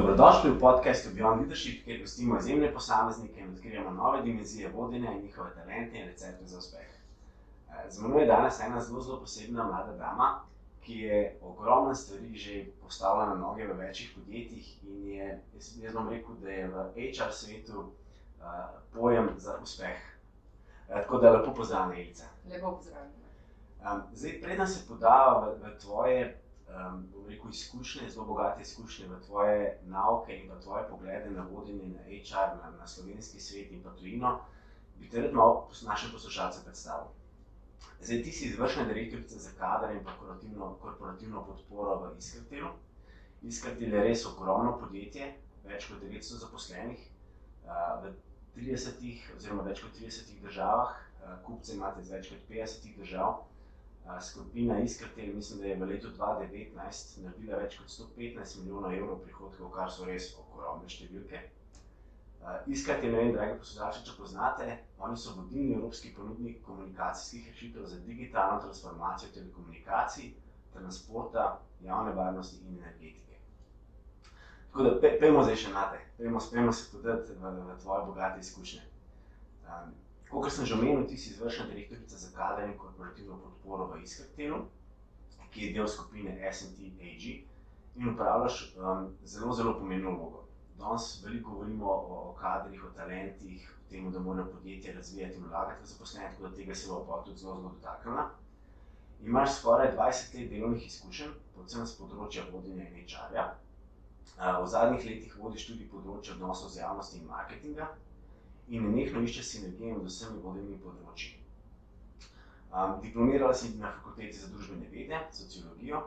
Dobrodošli v podcastu Beyond Leadership, kjer gostimo izjemne posameznike in odkrijemo nove dimenzije vodenja in njihove talente in recepte za uspeh. Z menoj je danes ena zelo posebna mlada dama, ki je ogromne stvari že postavila na noge v večjih podjetjih in jaz bom rekel, da je v HR svetu pojem za uspeh. Tako da lepo pozdravljena, Ilca. Lepo pozdravljena. Zdaj, preden se podava v tvoje bom rekel, izkušnje, zelo bogate izkušnje v tvoje nauke in v tvoje poglede na vodenje, na HR, na slovenski svet in pa tujino, bi te rad malo naše poslušalce predstavil. Zdaj, ti si izvršna direktorica za kader in pa korporativno podporo v Iskrtelu. Iskrtel je res ogromno podjetje, več kot 900 zaposlenih v 30 oziroma več kot 30 državah, kupce imate iz več kot 50 držav. Skupina Iskrtel, mislim, da je v letu 2019 naredila več kot 115 milijonov evrov prihodkov, kar so res ogromne številke. Iskrtel, ne vem, dragi poslušalci, če poznate, oni so vodilni evropski ponudnik komunikacijskih rešitev za digitalno transformacijo telekomunikacij, transporta, javne varnosti in energetike. Tako da, pejmo zdaj še nate, pejmo se podati v tvoje bogate izkušnje. Kakor sem že omenil, ti si izvršna direktorica za kader in korporativno podporo v Iskrtelu, ki je del skupine S&T AG in upravljaš zelo pomembno vlogo. Danes veliko govorimo o kadrih, o talentih, o tem, da morajo podjetja razvijati in vlagati v zaposlene, tako da tega se bo tudi zelo dotaknila. Imaš skoraj 20 let delovnih izkušenj, predvsem z področja vodenja in HR-ja. V zadnjih letih vodiš tudi področje odnosov z javnosti in marketinga in nenehno iščeš sinergije med vsemi vodilnimi področji. Diplomirala si na fakulteti za družbene vede, sociologijo,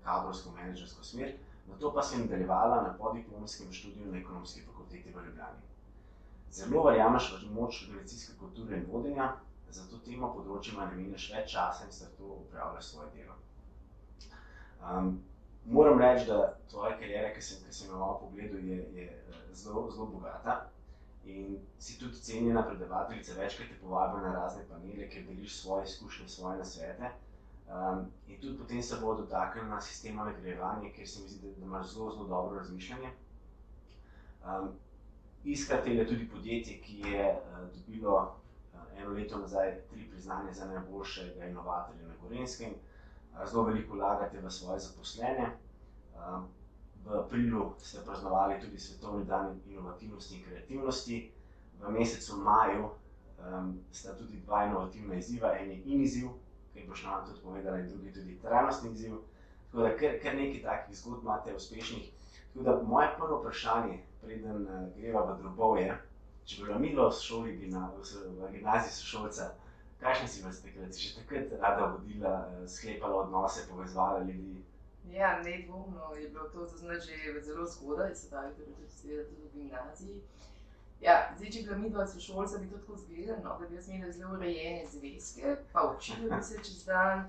kadrovsko-menedžersko smer, nato pa si nadaljevala na podiplomskem študiju na Ekonomski fakulteti v Ljubljani. Zelo verjameš v moč organizacijske kulture in vodenja, zato temu področjima namenjaš več časa in zato opravljaš svoje delo. Moram reči, da tvoja kariera, ki sem jo malo pogledal, je zelo bogata. In si tudi cenjena predavateljica, večkrat te povabijo na razne panele, kjer deliš svoje izkušnje, svoje nasvete. In tudi potem se bo dotaknila na sistema nagrajevanja, kjer se mi zdi, da imaš zelo dobro razmišljanje. Iskrtel je tudi podjetje, ki je dobilo eno leto nazaj 3 priznanja za najboljšega inovatorja na Gorenjskem. Zelo veliko vlagate v svoje zaposlene. V aprilu ste praznovali tudi Svetovni dan inovativnosti in kreativnosti. V mesecu maju sta tudi 2 inovativna izziva, en je in-izziv, ki boš nam tudi povedala, in drugi tudi trajnostni izziv. Tako da kar nekaj takih zgodb imate uspešnih. Tako da moje prvo vprašanje, preden greva v drobovje, če bi bila midva v šoli, v gimnaziji sošolca, kakšna si vas takrat? Si že takrat rada vodila, sklepala odnose, povezovala ljudi? Ja, nedvomno je bilo to zaznati že zelo zgodaj, se pravi, tudi v gimnaziji. Ja, zdaj, če bi bila midva sošolca, bi to tako izgledalo, da bi jaz imela zelo urejene zvezke, pa učila bi se čez dan.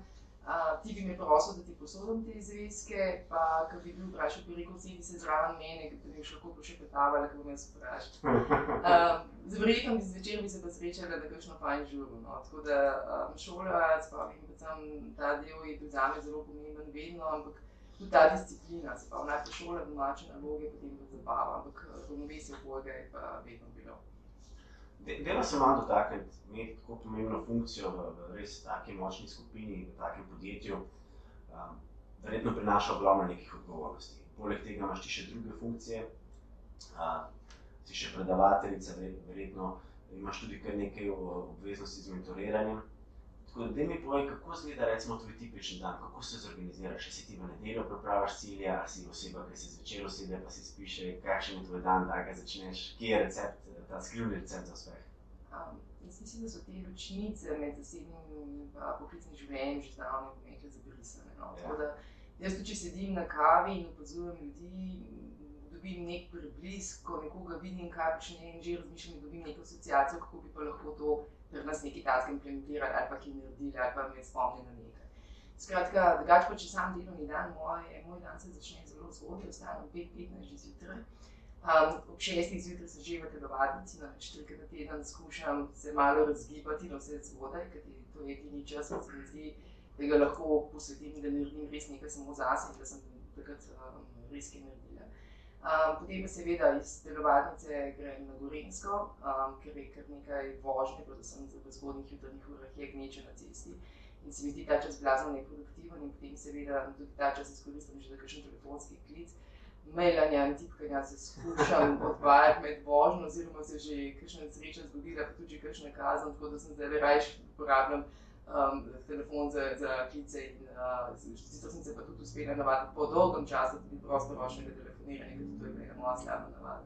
Ti bi me prosil, da ti posodim te zvezke, pa ko bi bil vprašal, bi rekel, sedi se zraven mene, da bi še lahko pošepetavala, ko bom jaz vprašala. Verjetno zvečer bi se pa srečala na kakšno fajn žuru, no. Tako da šola, sploh in predvsem ta del je bil zame zelo pomemben vedno, ampak tudi ta disciplina, se pravi, najprej šola, domače naloge, potem pa zabava, ampak ravnovesje oboljega je pa vedno bilo. Dajmo se malo dotakniti, imeti tako pomembno funkcijo v res taki močni skupini, v takem podjetju, verjetno prinaša ogromno nekih odgovornosti. Poleg tega imaš ti še druge funkcije, si še predavateljica, verjetno imaš tudi kar nekaj obveznosti z mentoriranjem. Tako da daj mi povej, kako izgleda recimo tvoj tipičen dan, kako se zorganiziraš, si ti v nedeljo pripraviš cilje, ali si oseba, ki se zvečer usede pa si spiše, kakšen je tvoj dan, da ga začneš, kje je recept, ta skrivni recept za uspeh? Jaz mislim, da so te ločnice med zasebnim in poklicnim življenjem že zdavnaj, bom rekla, zabrisane, no. Tako da jaz tudi, če sedim na kavi in opazujem ljudi, dobim nek preblisk, ko nekoga vidim, kaj počne in že razmišljam, dobim neko asociacijo, kako bi pa lahko to pri nas nekaj takega implementirali ali pa kaj naredili ali pa me spomni na nekaj. Skratka, drugače pa če sam delovni dan, moj dan se začne zelo zgodaj, vstanem 5:15 zjutraj. Ob 6 zjutraj sem že v telovadnici, namreč 3-krat na teden skušam se malo razgibati, no vse zgodaj, ker to je edini čas, ko se mi zdi, da ga lahko posvetim, da naredim res nekaj samo zase in da sem takrat res kaj naredila. Potem pa seveda iz telovadnice grem na Gorenjsko, ker je kar nekaj vožnje, predvsem v zgodnjih jutrnjih urah je gneče na cesti. In se mi zdi ta čas blazno neproduktiven in potem seveda tudi ta čas izkoristim že za kakšen telefonski klic. Mailanja in tipkanja se skušam odvajati med vožnjo, oziroma se že kakšna nesreča zgodila, pa tudi kakšna kazen, tako da sem zdaj rajši uporabljam telefon za klice in sicer sem se pa tudi uspela navaditi po dolgem času tudi prostoročnega telefoniranja, ker to je bila moja slaba navada.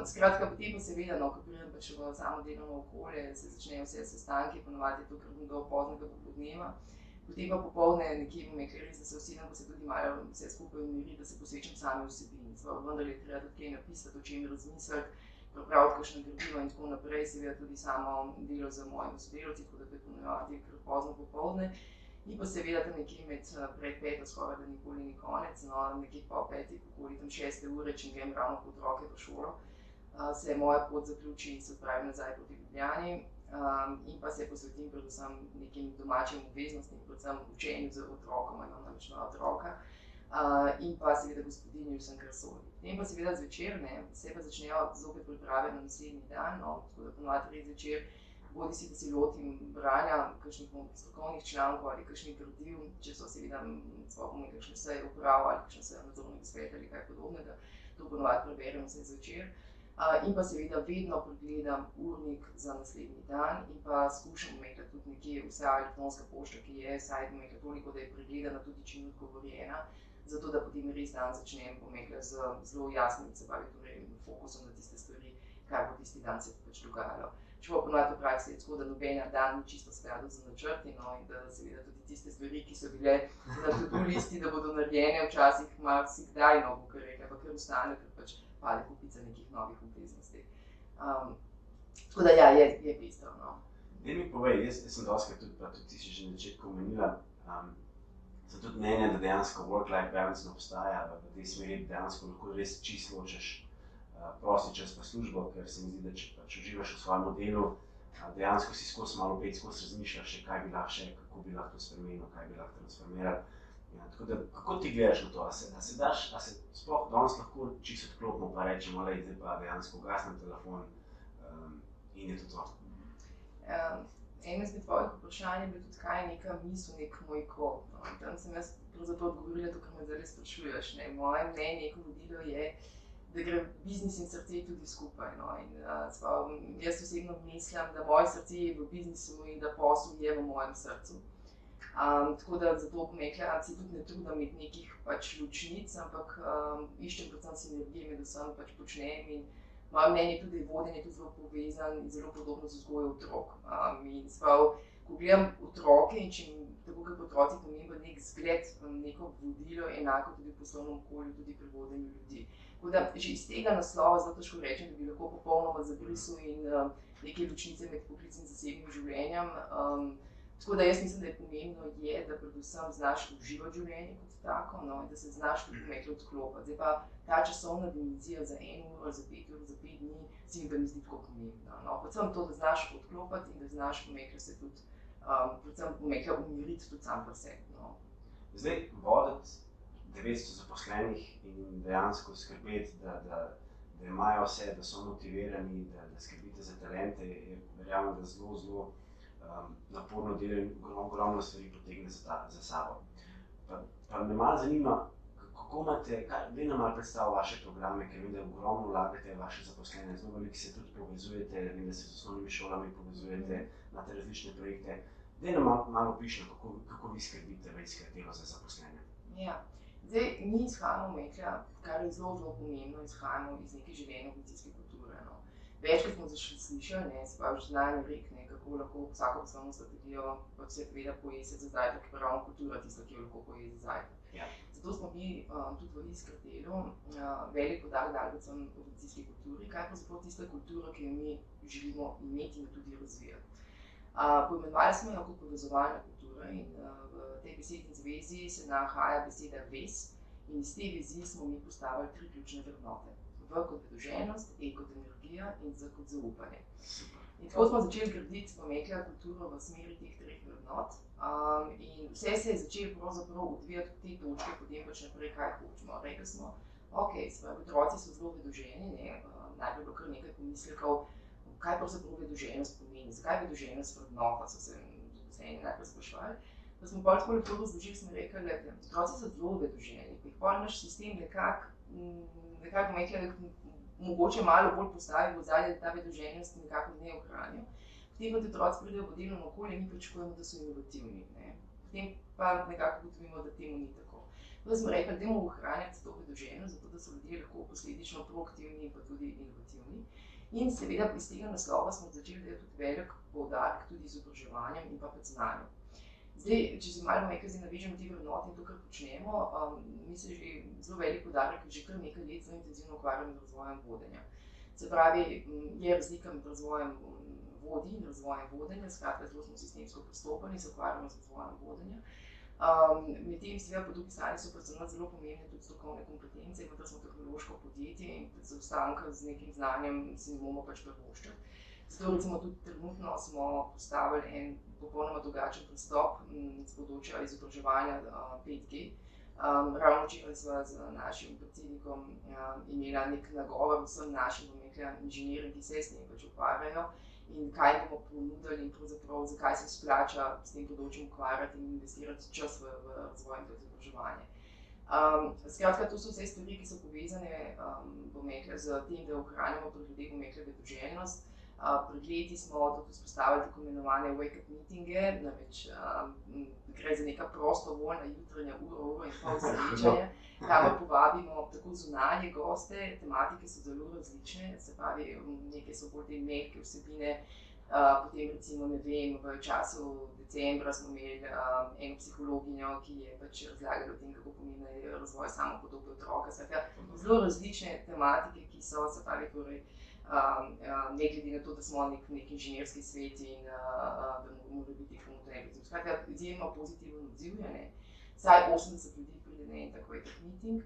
Skratka, potem pa seveda, ko pridem pa še v samo delovno okolje, se začnejo vse sestanki, ponovadi je to kar do poznega popoldneva. Potem pa popoldne nekje bom rekla res, da se usedem, pa se tudi malo vse skupaj umiri, da se posvečam sami vsebini. Vendar je treba tudi kaj napisati, o čem razmisliti, pripraviti kakšno gradivo in tako naprej, seveda tudi samo delo z mojimi sodelavci, tako da to je ponovadi kar pozno popoldne. In pa seveda tam nekje pred peto, skoraj da nikoli ni konec, nekje po petih, okoli tam 6. ure, če grem ravno po otroke v šolo, se moja pot zaključi in se odpravim nazaj proti Ljubljani. In pa se posvetim predvsem nekim domačim obveznostim, predvsem učenju z otrokom, imam namreč dva otroka, in pa seveda gospodinju vsem, kar sodi. Potem pa seveda zvečer, se pa začnejo zopet priprave na naslednji dan, tako da ponovadi res zvečer, bodisi da si lotim branja kakšnih strokovnih člankov ali kakšnih gradiv, če so seveda sploh kakšne seje uprav ali kakšne seje nadzornega sveta ali kaj podobnega, to ponovadi preberem vse zvečer. In pa seveda vedno pregledam urnik za naslednji dan in pa skušam imeti tudi nekje vsa elektronska pošta, ki je, vsaj imeti toliko, da je pregledana, tudi če ni odgovorjena, zato da potem res dan začnem z zelo jasnim, se pravi, torej fokusom na tiste stvari, kar bo tisti dan se pač dogajalo. Če pa ponovadi v praksi je tako, da noben dan ni čisto skladu z načrti, in da seveda tudi tiste stvari, ki so bile na to-do listi, da bodo narejene, včasih marsikdaj, bo kar rekla, pa kar ostane, ker pač pade kupica nekih novih obveznosti. Tako da ja, je pestro. Daj mi povej, jaz sem dostikrat tudi, pa tudi ti si že na začetku omenila, sem tudi mnenja, da dejansko work-life balance ne obstaja, v tej smeri dejansko lahko res čisto ločeš prosti čas pa službo, ker se mi zdi, da če pač uživaš v svojem delu, dejansko si skozi malo opet, skozi razmišljaš še, kaj bi lahko še, kako bi lahko to spremenil, kaj bi lahko transformiral. Tako da, kako ti gledaš na to? A se sploh danes lahko čisto odklopimo pa rečemo, zdaj pa dejansko ugasnem telefon in je to? Eno izmed tvojih vprašanj je bilo tudi, kaj je neka misel, nek moj kod. Tam sem jaz pravzaprav odgovorila to, kar me zdaj sprašuješ. Moje mnenje, neko vodilo je, da gre biznis in srce tudi skupaj. Jaz osebno mislim, da moje srce je v biznisu in da posel je v mojem srcu. Tako da zato bom rekla, se tudi ne trudim imeti nekih pač ločnic, ampak iščem predvsem sinergije med vsem pač počnem in moje mnenje tudi je vodenje tudi zelo povezan in zelo podobno z vzgojo otrok. In ko gledam otroke in če jim tako kot otroci pomemben nek zgled, neko vodilo, enako tudi v poslovnem okolju, tudi pri vodenju ljudi. Tako da že iz tega naslova zelo težko rečem, da bi lahko popolnoma zabrisal in neke ločnice med poklicnim in zasebnim življenjem. Tako da jaz mislim, da je pomembno, da predvsem znaš uživati življenje kot tako, in da se znaš tudi odklopiti. Zdaj pa ta časovna dimenzija za 1 uro, za 5 ur, za 5 dni, se mi pa ne zdi tako pomembna. Predvsem to, da znaš odklopiti in da znaš se tudi predvsem umiriti tudi sam pri sebi. Zdaj, voditi 900 zaposlenih in dejansko skrbeti, da imajo vse, da so motivirani, da skrbite za talente, verjamem, da zelo naporno delo in ogromno stvari potegne za sabo. Pa me malo zanima, kako imate, daj nam malo predstav vaše programe, ker vem, da ogromno vlagate vaše zaposlene, zelo veliko se tudi povezujete, vem, da se z osnovnimi šolami povezujete, imate različne projekte. Daj nam malo opišno, kako vi skrbite v izkratelo za zaposlene. Ja, zdaj mi izhajamo, kar je zelo pomembno, izhajamo iz neke želene organizacijske kulture. Večkrat smo slišali, se pravi, znani rek, kako lahko vsako poslovno strategijo se poveda pojesti za zajtrk, ker ravno kultura tista, ki jo lahko pojedi za zajtrk. Zato smo mi tudi v Iskartelu velik poudarek dali predvsem organizacijski kulturi, kaj je pravzaprav tista kultura, ki jo mi želimo imeti in tudi razvijati. Poimenovali smo jo kot povezovalna kultura in v tej besedni zvezi se nahaja beseda vez in iz te vezi smo mi postavili 3 ključne vrednote. V kot vedoželjnost, E kot energija in Z kot zaupanje. In tako smo začeli graditi, kulturo v smeri teh 3 vrednot in vse se je začelo pravzaprav odvijati od te točke, potem pač naprej, kaj hočemo. Rekli smo, ok, otroci so zelo vedoženi, najprej bilo kar nekaj pomislekov, kaj pravzaprav vedoželjnost pomeni, zakaj vedoželjnost vrednota, so se eni najprej sprašvali. Da smo pa tako lepo razložili, smo rekli, da otroci so zelo vedoželjni, ko jih pa naš sistem nekako mogoče malo bolj postavi v ozadje, da ta vedoželjnost nekako ne ohranijo. Potem pa ti otroci pridejo v vodilno okolje in mi pričakujemo, da so inovativni. Potem pa nekako ugotovimo, da temu ni tako. Da smo rekli, da moramo ohranjati to vedoželjnost, zato da so ljudje lahko posledično proaktivni in pa tudi inovativni. In seveda iz tega naslova smo začeli delati tudi velik poudarek tudi izobraževanjem in pa znanjem. Zdaj, če se malo navežemo te vrednote in to, kar počnemo, mi se že zelo velik poudarek, že kar nekaj let zelo intenzivno ukvarjamo z razvojem vodenja. Se pravi, je razlika med razvojem vodij in razvojem vodenja, skratka, zelo smo sistemsko pristopili in se ukvarjamo z razvojem vodenja. Medtem seveda po drugi strani so pa za nas zelo pomembne tudi strokovne kompetence, vendar smo tehnološko podjetje in za ostanka z nekim znanjem si ne bomo pač privoščiti. Zato recimo tudi trenutno smo postavili en popolnoma drugačen pristop z področja izobraževanja 5G. Ravno včeraj sva z našim predsednikom imela nek nagovor vsem našim inženirjem, ki se s tem pač ukvarjajo in kaj bomo ponudili in pravzaprav zakaj se splača s tem področjem ukvarjati in investirati čas v razvoj in izobraževanje. Skratka, to so vse stvari, ki so povezane z tem, da ohranjamo pri ljudeh vedoželjnost. Pred leti smo tudi vzpostavili tako imenovane wake-up meetinge, namreč gre za neka prostovoljna jutranja uro in pol srečanja, kamor povabimo tako zunanje goste, tematike so zelo različne, se pravi, nekaj so bolj te mehke vsebine, potem recimo, ne vem, v času decembra smo imeli eno psihologinjo, ki je pač razlagala o tem, kako pomembna je razvoj samopodobe otroka, zelo različne tematike, ki so, se pravi, torej, ne glede na to, da smo nek inženirski svet in da mora biti komunikacij. Skratka, izjemno pozitiven odziv je, vsaj 80 ljudi pride na en tak wake-up meeting.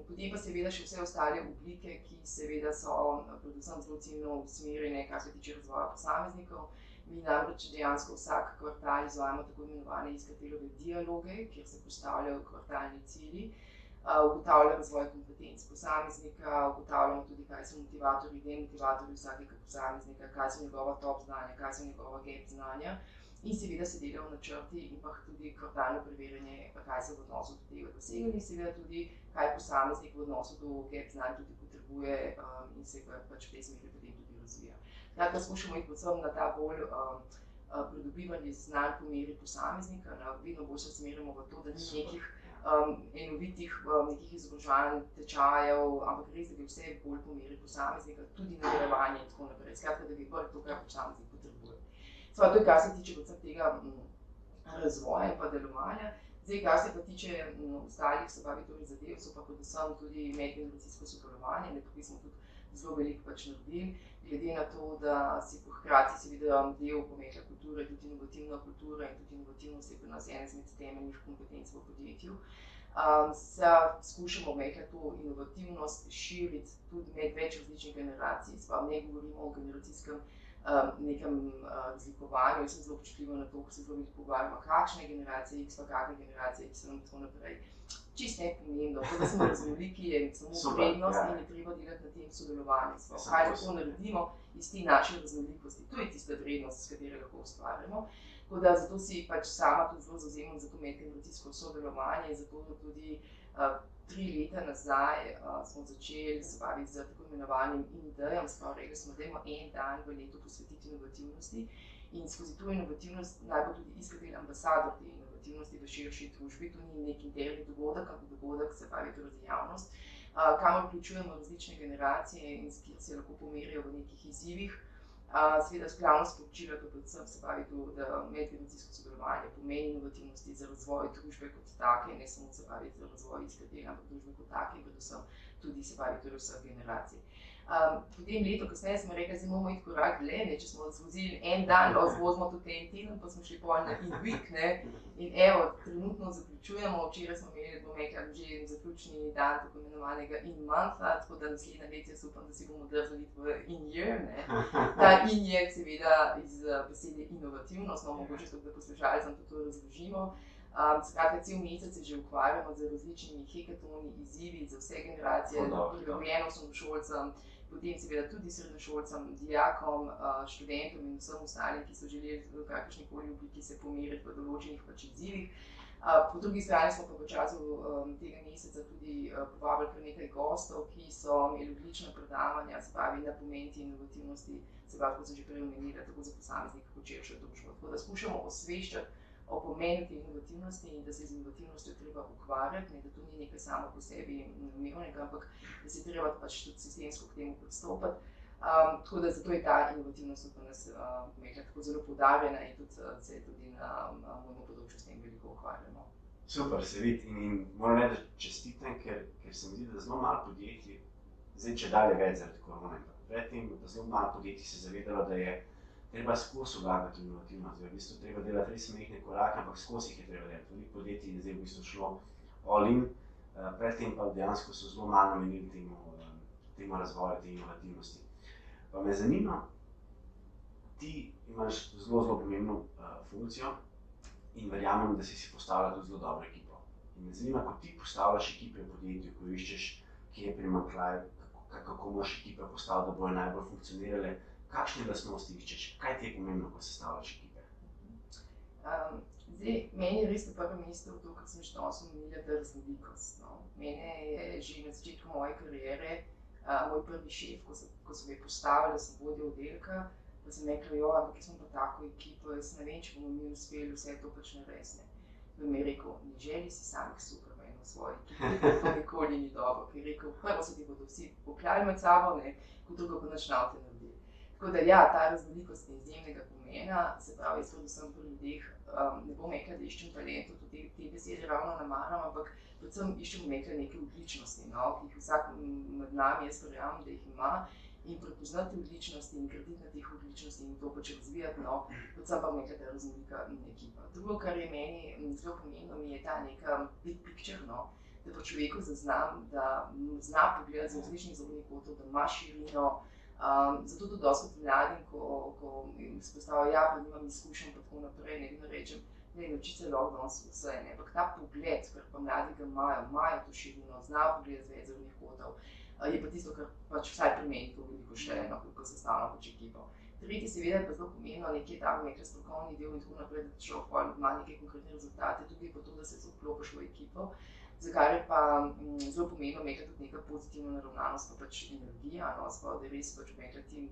Potem pa seveda še vse ostale oblike, ki seveda so predvsem zelo ciljno usmerjene, kar se tiče razvoja posameznikov. Mi namreč dejansko vsak kvartal izvajamo tako imenovane Iskateljeve dialoge, kjer se postavljajo kvartalni cilji, ugotavlja razvoj kompetenc posameznika, ugotavljamo tudi, kaj so motivatorji, demotivatorji vsakega posameznika, kaj so njegova top znanja, kaj so njegova gap znanja. In seveda se delajo načrti in pa tudi kvartalno preverjanje, kaj se v odnosu do tega dosegli in seveda tudi, kaj posameznik v odnosu do gap znanj tudi potrebuje in se pač v tej smeri potem tudi razvija. Skratka, skušamo iti predvsem na ta bolj pridobivanje znanj po meri posameznika, vedno bolj se usmerjamo v to, da ni nekih enovitih nekih izobraževanj, tečajev, ampak res, da bi vse bolj po meri posameznika, tudi nagrajevanje in tako naprej. Skratka, da bi bolj to, kar posameznik potrebuje. To je, kar se tiče predvsem tega razvoja in pa delovanja. Zdaj, kar se pa tiče ostalih, se pravi, torej zadev, so pa predvsem tudi medgeneracijsko sodelovanje, tukaj smo tudi zelo veliko pač naredili, glede na to, da si hkrati seveda del kulture, tudi inovativna kultura in tudi inovativnost je pri nas ena izmed temeljnih kompetenc v podjetju. Skušamo to inovativnost širiti tudi med več različnih generacij, ne govorimo o generacijskem nekem razlikovanju, jaz sem zelo občutljiva na to, ko se zelo veliko pogovarjamo, kakšne generacije X pa kakšne generacije Y in tako naprej. Čisto nepomembno, to, da smo raznoliki, je samo prednost in je treba delati na tem sodelovanju. Kaj lahko naredimo iz te naše raznolikosti, to je tista vrednost, s katero lahko ustvarjamo. Tako da zato si pač sama tudi zelo zavzemam za to medgeneracijsko sodelovanje in zato tudi 3 leta nazaj smo začeli z tako imenovanim InDajem, rekli smo, da imamo en dan v letu posvetiti inovativnosti in skozi to inovativnost naj bo tudi Iskatel ambasador te inovativnosti v širši družbi. To ni nek interni dogodek, ampak dogodek, se pravi torej za javnost, kamor vključujemo različne generacije in kjer se lahko pomerijo v nekih izzivih. Seveda glavno sporočilo je predvsem, se pravi, da medgeneracijsko sodelovanje pomeni inovativnosti za razvoj družbe kot take, ne samo se pravi za razvoj Iskatela, ampak družbe kot take in predvsem tudi se pravi torej vseh generacij. Potem leto kasneje smo rekli, da moramo iti korak dlje, če smo zvozili en dan, zvozimo tudi en teden, pa smo šli pol na InWeek. In evo, trenutno zaključujemo, včeraj smo imeli, že zaključni dan tako imenovanega InMontha, tako da naslednje leto jaz upam, da si bomo drznili v InYear. Ta in je seveda iz besede inovativnost, mogoče tudi da poslušalcem to razložimo. Skratka, cel mesec se že ukvarjamo z različnimi hekatoni, izzivi za vse generacije, prilagojeno osnovnošolcem, potem seveda tudi srednješolcem, dijakom, študentom in vsem ostalim, ki so želeli v kakršnikoli obliki se pomeriti v določenih izzivih. Po drugi strani smo pa v času tega meseca tudi povabili kar nekaj gostov, ki so imeli odlična predavanja, se pravi na pomen te inovativnosti, se pravi, kot sem že prej omenila, tako za posameznika kot širšo družbo. Tako da skušamo osveščati o pomenu te inovativnosti in da se z inovativnostjo treba ukvarjati, da to ni nekaj samo po sebi umevnega, ampak da se treba pač tudi sistemsko k temu pristopiti. Tako da zato je ta inovativnost pri nas tako zelo poudarjena in tudi se tudi na mojem področju s tem veliko ukvarjamo. Super, se vidi in moram reči, da čestitam, ker se mi zdi, da zelo malo podjetij, zdaj če dalje več zaradi korone, predtem, da zelo malo podjetij se zavedalo, da je treba skozi vlagati v inovativnost, da je v bistvu treba delati res majhne korake, ampak skozi jih je treba delati. Veliko podjetij je zdaj v bistvu šlo all in, predtem pa dejansko so zelo malo namenili temu razvoju, te inovativnosti. Pa me zanima, ti imaš zelo pomembno funkcijo in verjamem, da si postavila tudi zelo dobro ekipo. In me zanima, ko ti postavljaš ekipe v podjetju, ko iščeš, kje je primanjkljaj, kako moraš ekipe postaviti, da bojo najbolj funkcionirale, kakšne lastnosti iščeš, kaj ti je pomembno, ko sestavljaš ekipe? Meni je res na prvem mestu to, kar sem že danes omenila, ta raznolikost. Mene je že na začetku moje kariere moj prvi šef, ko so me postavili, da sem vodja oddelka, pa sem rekla, ampak jaz sem pa tako ekipo, jaz ne vem, če bomo mi uspeli vse to pač narediti. Pa mi je rekel, ne želi si samih supermenov v svoji ekipi, to nikoli ni dobro, ker je rekel, prvo se ti bodo vsi pokljali med sabo, kot drugo pa nič navte naredili. Tako da ja, ta raznolikost je izjemnega pomena, se pravi, jaz predvsem pri ljudeh ne bom rekla, da iščem talentov, tudi te besede ravno namaram, ampak predvsem iščem neke odličnosti, ki jih vsak med nami, jaz verjamem, da jih ima, in prepoznati odličnosti in graditi na teh odličnosti in to pač razvijati, predvsem pa neka ta raznolika ekipa. Drugo, kar je meni zelo pomembno, mi je ta neka big picture, da pa človeku zaznam, da zna pogledati z različnih zornih kotov, da ima širino. Zato tudi dosti mladim, ko izpostavljajo, pa nimam izkušenj pa tako naprej, vedno rečem, nauči se lahko danes vse, ampak ta pogled, kar pa mladi ga imajo to širino, znajo pogledati z več zornih kotov, je pa tisto, kar pač vsaj pri meni to veliko šteje, ko sestavljamo pač ekipo. Tretji seveda je pa zelo pomembno nekje tam nekaj strokovni del in tako naprej, da človek ima neke konkretne rezultate, tudi pa to, da se vklopiš v ekipo. Za kar je pa zelo pomembno imeti tudi neka pozitivna naravnanost, pa pač energija, da res pač tim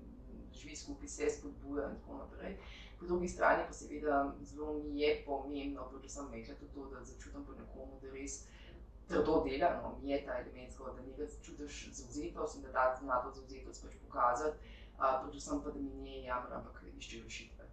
živi skupaj, se spodbuja in tako naprej. Po drugi strani pa seveda zelo mi je pomembno, predvsem tudi to, da začutim po nekomu, da res trdo dela, mi je ta element, da nekaj čutiš zavzetost in da zna to zavzetost pač pokazati, predvsem pa da mi ne jamra, ampak išče rešitve.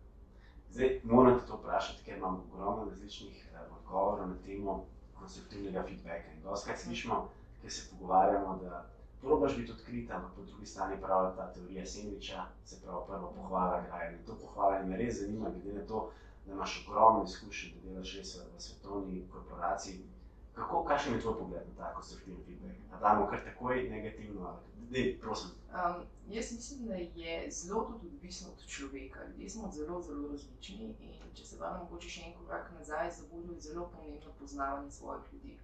Zdaj, moram te to vprašati, ker imam ogromno različnih odgovorov na temo konstruktivnega feedbacka. In dostikrat slišimo, ker se pogovarjamo, da probaš biti odkrit, ampak po drugi strani pravi ta teorija sendviča, se pravi prvo pohvala graje. To pohvalanje me res zanima, glede na to, da imaš ogromno izkušenj, da delaš res v svetovni korporaciji. Kakšen je tvoj pogled na ta konstruktivni feedback? A damo kar takoj negativno? Dej, prosim. Jaz mislim, da je zelo tudi odvisno od človeka. Ljudje smo zelo različni in če se vrnem mogoče še en korak nazaj, za voljo je zelo pomembno poznavanje svojih ljudi.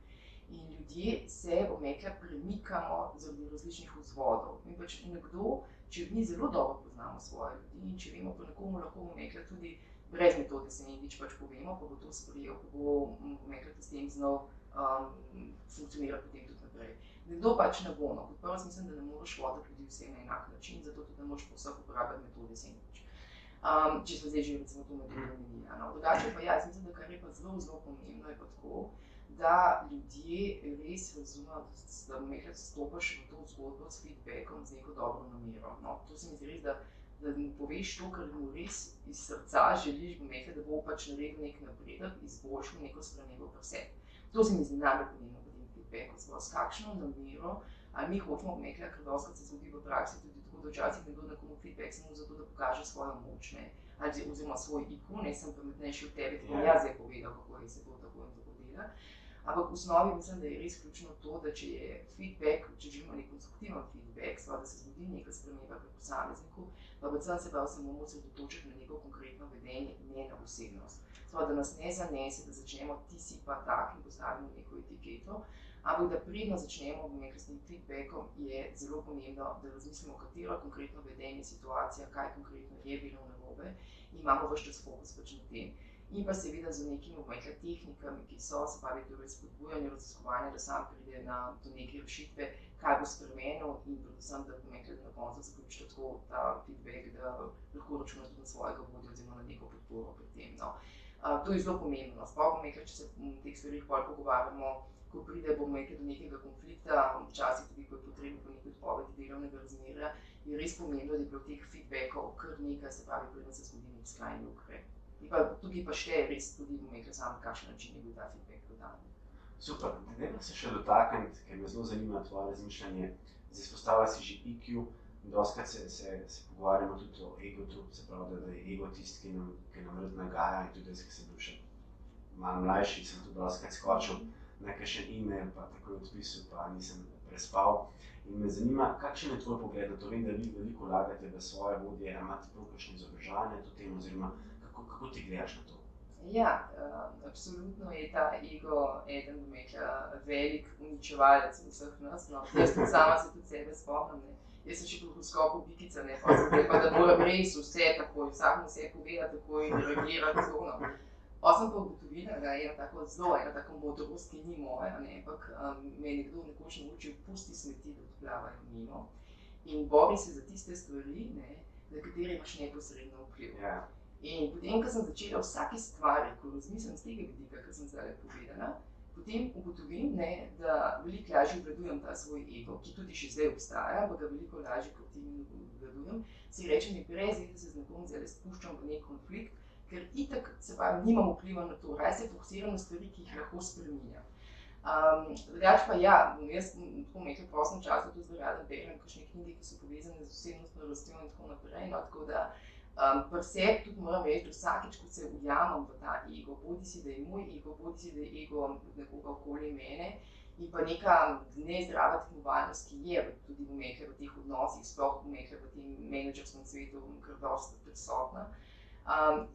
In ljudje se, bom rekla, premikamo zaradi različnih vzvodov. In pač nekdo, če mi zelo dobro poznamo svoje ljudi in če vemo po nekomu lahko, bom rekla, tudi brez metode se nič pač povemo, pa bo to sprejel, pa bo, bom rekla, s tem znal funkcionirati potem tudi naprej. Nekdo pač ne bo, kot prvo mislim, da ne moreš voditi ljudi vse na enak način, zato tudi ne moreš povsem uporabljati metode sendvič. Če smo zdaj že recimo to metodo omenili. Drugače pa jaz mislim, da kar je pa zelo pomembno, je pa tako, da ljudje res razumejo, da bom rekla, stopaš v to zgodbo s feedbackom z neko dobro namero. To se mi zdi res, da mu poveš to, kar mu res iz srca želiš, bom rekla, da bo pač naredil nek napredek, izboljšal neko spremembo pri sebi. To se mi zdi najbolj pomembno pri tem feedbacku, s kakšno namero, ali mi hočemo, bom rekla, ker dostikrat se zgodi v praksi tudi tako, da včasih nekdo nekomu feedback samo zato, da pokaže svojo moč, oziroma svoj IQ, sem pametnejši od tebe, tako jaz je povedal, kako je se to tako in tako dela. Ampak v osnovi mislim, da je res ključno to, da če je feedback, če želimo nek konstruktiven feedback, da se zgodi neka sprememba pri posamezniku, pa predvsem se pa se moramo osredotočiti na neko konkretno vedenje, ne na osebnost. Da nas ne zanese, da začnemo ti si pa tak in postavimo neko etiketo, ampak da predno začnemo s tem feedbackom, je zelo pomembno, da razmislimo, katero konkretno vedenje, situacija, kaj konkretno je bilo narobe in imamo vse čas fokus pač na tem. In pa seveda z nekimi tehnikami, ki so, se pravi, torej spodbujanje, raziskovanje, da sam pride do neke rešitve, kaj bo spremenil in predvsem, da na koncu zaključi tako ta feedback, da lahko računa tudi na svojega vodja oziroma na neko podporo pri tem. No. To je zelo pomembno. Sploh če se v teh stvarih bolj pogovarjamo, ko pride do nekega konflikta, včasih tudi, ko je potrebno po neki odpovedi delovnega razmerja, je res pomembno, da je bilo teh feedbackov kar nekaj, se pravi, preden se zgodi nek skrajni ukrep. Tukaj pa šteje res tudi, sam kakšen način je bil ta feedback dodan. Super, dajmo se še dotakniti, ker me zelo zanima tvoje razmišljanje. Zdaj izpostavlja si že EQ, dostakrat se pogovarjamo tudi o egotu, se pravi, da je ego tisti, ki nam rad nagaja in tudi jaz, ki sem bil še malo mlajši, sem tudi dostakrat skočil na kakšen e-mail, pa takoj odpisal, pa nisem prespal. In me zanima, kakšen je tvoj pogled na to? Vem, da vi veliko vlagate v svoje vodje, imate prav kakšno izobraževanje to temo, oziroma kako ti gledaš na to? Ja, absolutno je ta ego eden, velik uničevalec vseh nas. No. Jaz tudi sama se tudi sebe spomnim. Jaz sem še pri horoskopu bikica, pa sem rekla, da moram res vse takoj, vsak mu vse povedati takoj in reagirati zelo. Pa sem pa ugotovila, da je ena tako modrost, ki ni moja, ampak me je nekdo nekoč naučil, pusti smeti, da odplavajo mimo in bori se za tiste stvari, na katere imaš neposredno vpliv. Yeah. In potem, ko sem začela vsake stvari, ko razmislim z tega vidika, kar sem zdaj povedala, potem ugotovim, da veliko lažje obvladujem ta svoj ego, ki tudi še zdaj obstaja, ampak ga veliko lažje kot tim obvladujem, si rečem, da se z nekom zdaj spuščam v nek konflikt, ker itak se pravi, nimam vpliva na to, raje se fokusiram na stvari, ki jih lahko spreminjam. Drugače pa ja, jaz tako v prostem času tudi zelo rada berem kakšne knjige, ki so povezane z osebnostno rastjo in tako naprej, tako da pri sebi tudi moram reči, vsakič, ko se ujamem v ta ego, bodi si, da je moj ego, bodi si, da je ego nekoga okoli mene in pa neka nezdrava tekmovalnost, ki je tudi v teh odnosih, sploh v tem menedžerskem svetu, kar dosti prisotna,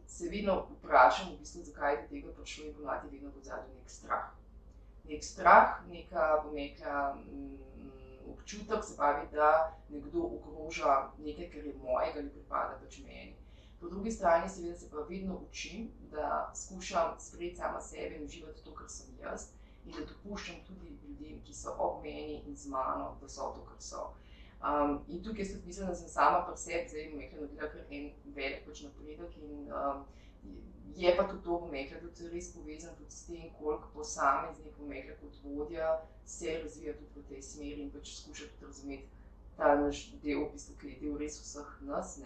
se vedno vprašam, v bistvu, zakaj je do tega prišlo in ponavadi vedno v ozadju nek strah. Nek strah, neka občutek, se pravi, da nekdo ogroža nekaj, kar je mojega ali pripada pač meni. Po drugi strani seveda se pa vedno učim, da skušam sprejeti sama sebe in uživati to, kar sem jaz in da dopuščam tudi ljudem, ki so ob meni in z mano, da so to, kar so. In tukaj se mislim, da sem sama pri sebi zdaj naredila kar en velik pač napredek in je pa tudi to, tudi res povezan tudi s tem, koliko posameznik kot vodja se razvija tudi v tej smeri in pač skuša tudi razumeti ta naš del, ki je del res vseh nas,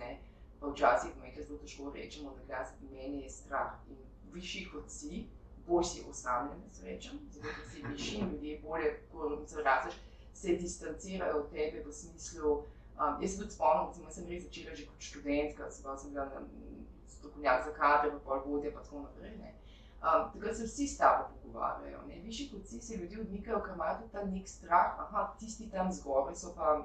pa včasih zelo težko rečemo na glas, meni je strah in višji kot si, bolj si osamljen, srečen, zato ker si višji in ljudje bolje, ko se rasteš, se distancirajo od tebe v smislu, jaz se tudi spomnim, sem res začela že kot študentka, sem bila strokovnjak za kadre, pa pol vodja, pa tako naprej. Takrat se vsi s tabo pogovarjajo. Višji kot si se ljudje odmikajo, ker imajo tudi tam nek strah, tisti tam zgoraj so pa,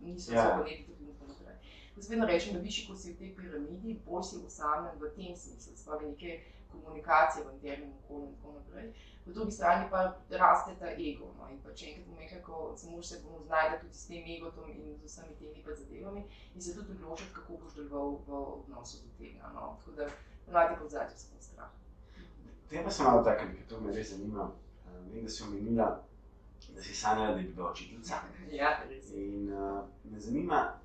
niso tako neki tudi in tako naprej. Ko se vedno rečem, da višji kot si v tej piramidi, bolj si osamljen v tem smislu, spravi neke komunikacije v internem okolju in tako naprej. Po drugi strani pa raste ta ego. In pa če enkrat ko se moraš se znajti tudi s tem egotom in z vsemi temi zadevami in se tudi odločiti, kako boš deloval v odnosu do tega. Tako da ponavadi pa v zadnjem sem strah. Potem pa se malo takrat, ker to me res zanima. Vem, da si omenila, da si sanjala, da bi bila učiteljica. Ja, res. In me zanima,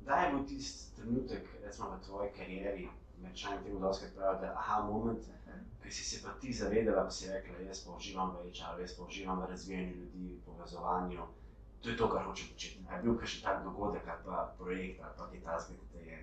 kdaj je bil tisti trenutek, recimo v tvoji karieri, Američani temu dostakrat pravijo, da aha moment, ki si se pa ti zavedala, pa si rekla, jaz pa uživam v HR, jaz pa uživam v razvijanju ljudi, v povezovanju, to je to, kar hočem početi. Je bil kakšen tak dogodek ali pa projekt ali pa kaj takega, da je?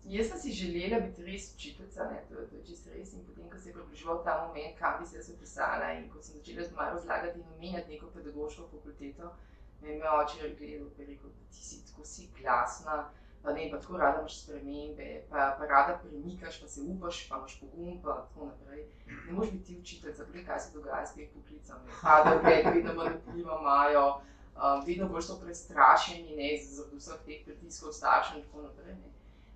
Jaz sem si želela biti res učiteljica, to je čisto res, in potem, ko se je približeval ta moment, kam bi se jaz vpisala in ko sem začela malo razlagati in omenjati neko pedagoško fakulteto, me je moj oče gledal in rekel, da ti si tako si glasna, pa ne, pa tako rada imaš spremembe, pa rada premikaš, pa se upaš, pa imaš pogum, pa tako naprej. Ne moreš biti učiteljica, pogledaj, kaj se dogaja s tem poklicem. Kadrovke vedno manj vpliva imajo, vedno bolj so prestrašeni, ne, zaradi vseh teh pritiskov staršev in tako naprej. Ne.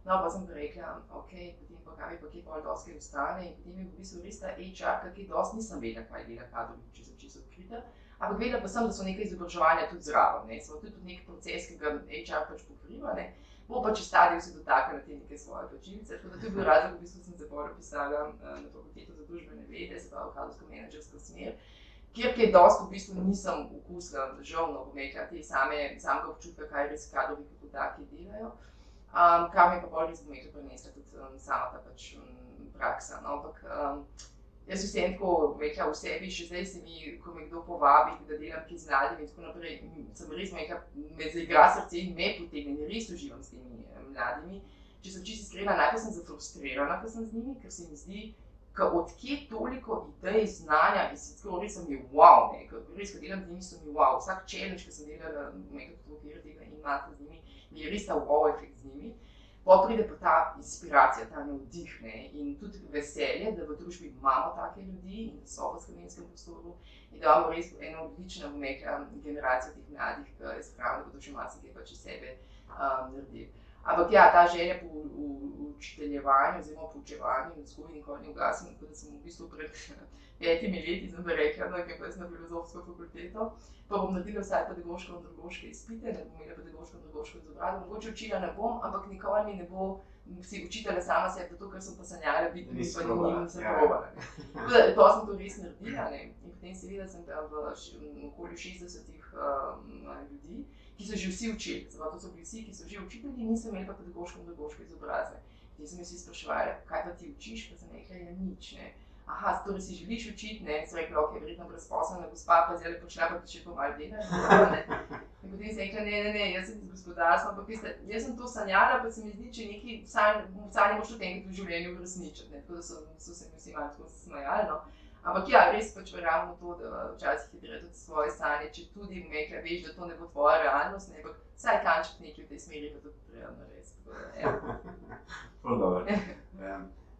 No, pa sem pa rekla, ok, potem pa kaj pol dosti ostane in potem je v bistvu res ta HR, kaj dosti nisem vedela, kaj dela kadrovnik, če sem čisto odkrita. Ampak vedela pa sem, da so nekaj izobraževanja tudi zraven, ne, so tudi nek proces, ki ga HR pač pokriva, ne. Bo pa čez stadijo se dotaknila te neke svoje plačilnice, tako da to je bil razlog, v bistvu sem se potem pisala na fakulteto za družbene vede, se pravi kadrovsko-menedžerska smer, kjer kaj dosti v bistvu nisem okusila, žal, no, bom rekla, te samega občutka, kaj res kadrovniki kot taki delajo, kar mi je pa bolj res, bom rekla, prinesla tudi sama ta pač praksa, no, ampak jaz vsem tako rekla v sebi, še zdaj se mi, ko me kdo povabi, da delam kaj z mladimi in tako naprej, sem res rekla, me zaigra srce in me potegne, in res uživam s temi mladimi. Če sem čisto iskrena, najprej sem zafrustrirana, ko sem z njimi, ker se mi zdi, odkje toliko idej, znanja in se tako res sem mi wow, ne, res, ko delam z njimi, so mi wow, vsak challenge, ki sem delala, nekaj v okviru tega in imate z njimi, mi je res ta wow efekt z njimi. Potem pride pa ta inspiracija, ta navdih, ne, in tudi veselje, da v družbi imamo take ljudi in da so v slovenskem prostoru in da imamo res eno odlično, bom rekla, generacijo teh mladih, ki jaz pravim, da bodo še marsikaj pač iz sebe naredili. Ampak ja, ta želja po učiteljevanju oziroma poučevanju in vzgoji nikoli ni ugasnila, tako da sem v bistvu pred 5 leti sem pa rekla, da grem pa jaz na filozofsko fakulteto, pa bom naredila vsaj pedagoško-andragoške izpite, ne bom imela pedagoško-andragoško izobrazbo, mogoče učila ne bom, ampak nikoli mi ne bo si učitelja sama sebe, zato ker sem pa sanjala biti, pa nisem probala. To sem to res naredila, ne, in potem seveda sem bila v okoli 60 ljudi, ki so že vsi učili, zato to so bili vsi, ki so že učitelji, nisem imeli pa pedagoško-andragoške izobrazbe. Potem so me vsi spraševali, kaj pa ti učiš, pa sem rekla, ja nič, ne. Aha, torej si želiš učiti, ne, so rekla, ok, verjetno brezposelna gospa, pa zdaj počela pa še to malo dela, ne. In potem sem rekla, ne, jaz sem iz gospodarstva, ampak veste, jaz sem to sanjala, pa se mi zdi, če nekaj sanje moš od enkrat v življenju uresničiti, ne, tako da so se mi vsi malo tako smajali, no. Ampak ja, res pač verjamem v to, da včasih je treba tudi svoje sanje, če tudi nekaj veš, da to ne bo tvoja realnost, ne, ampak vsaj kanček nekaj v tej smeri, pa tudi treba res. Prav dobro.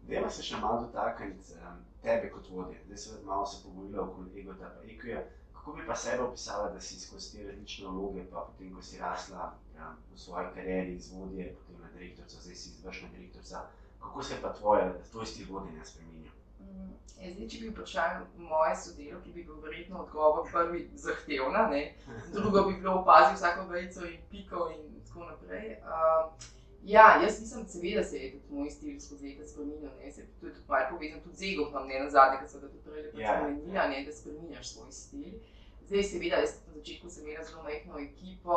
Dajmo se še malo dotakniti tebe kot vodje. Zdaj se malo se pogovorila okoli egota pa EQ-ja. Kako bi pa sebe opisala, da si skozi te različne vloge, pa potem, ko si rasla v svoji karieri iz vodje, potem na direktorica, zdaj si izvršna direktorica, kako se pa tvoj stil vodenja spreminja? Zdaj, če bi vprašali moje sodelavke, bi bil verjetno odgovor prvi zahtevna, ne, drugo bi bilo opaziti vsako vejico in piko in tako naprej. Ja, jaz nisem, seveda se je tudi moj stil skozi leta spreminjal, ne, se je tudi malo povezan tudi z egom, ne nazadnje, ker so ga tudi prej omenila, ne, da spreminjaš svoj stil. Zdaj, seveda, jaz na začetku sem imela zelo majhno ekipo,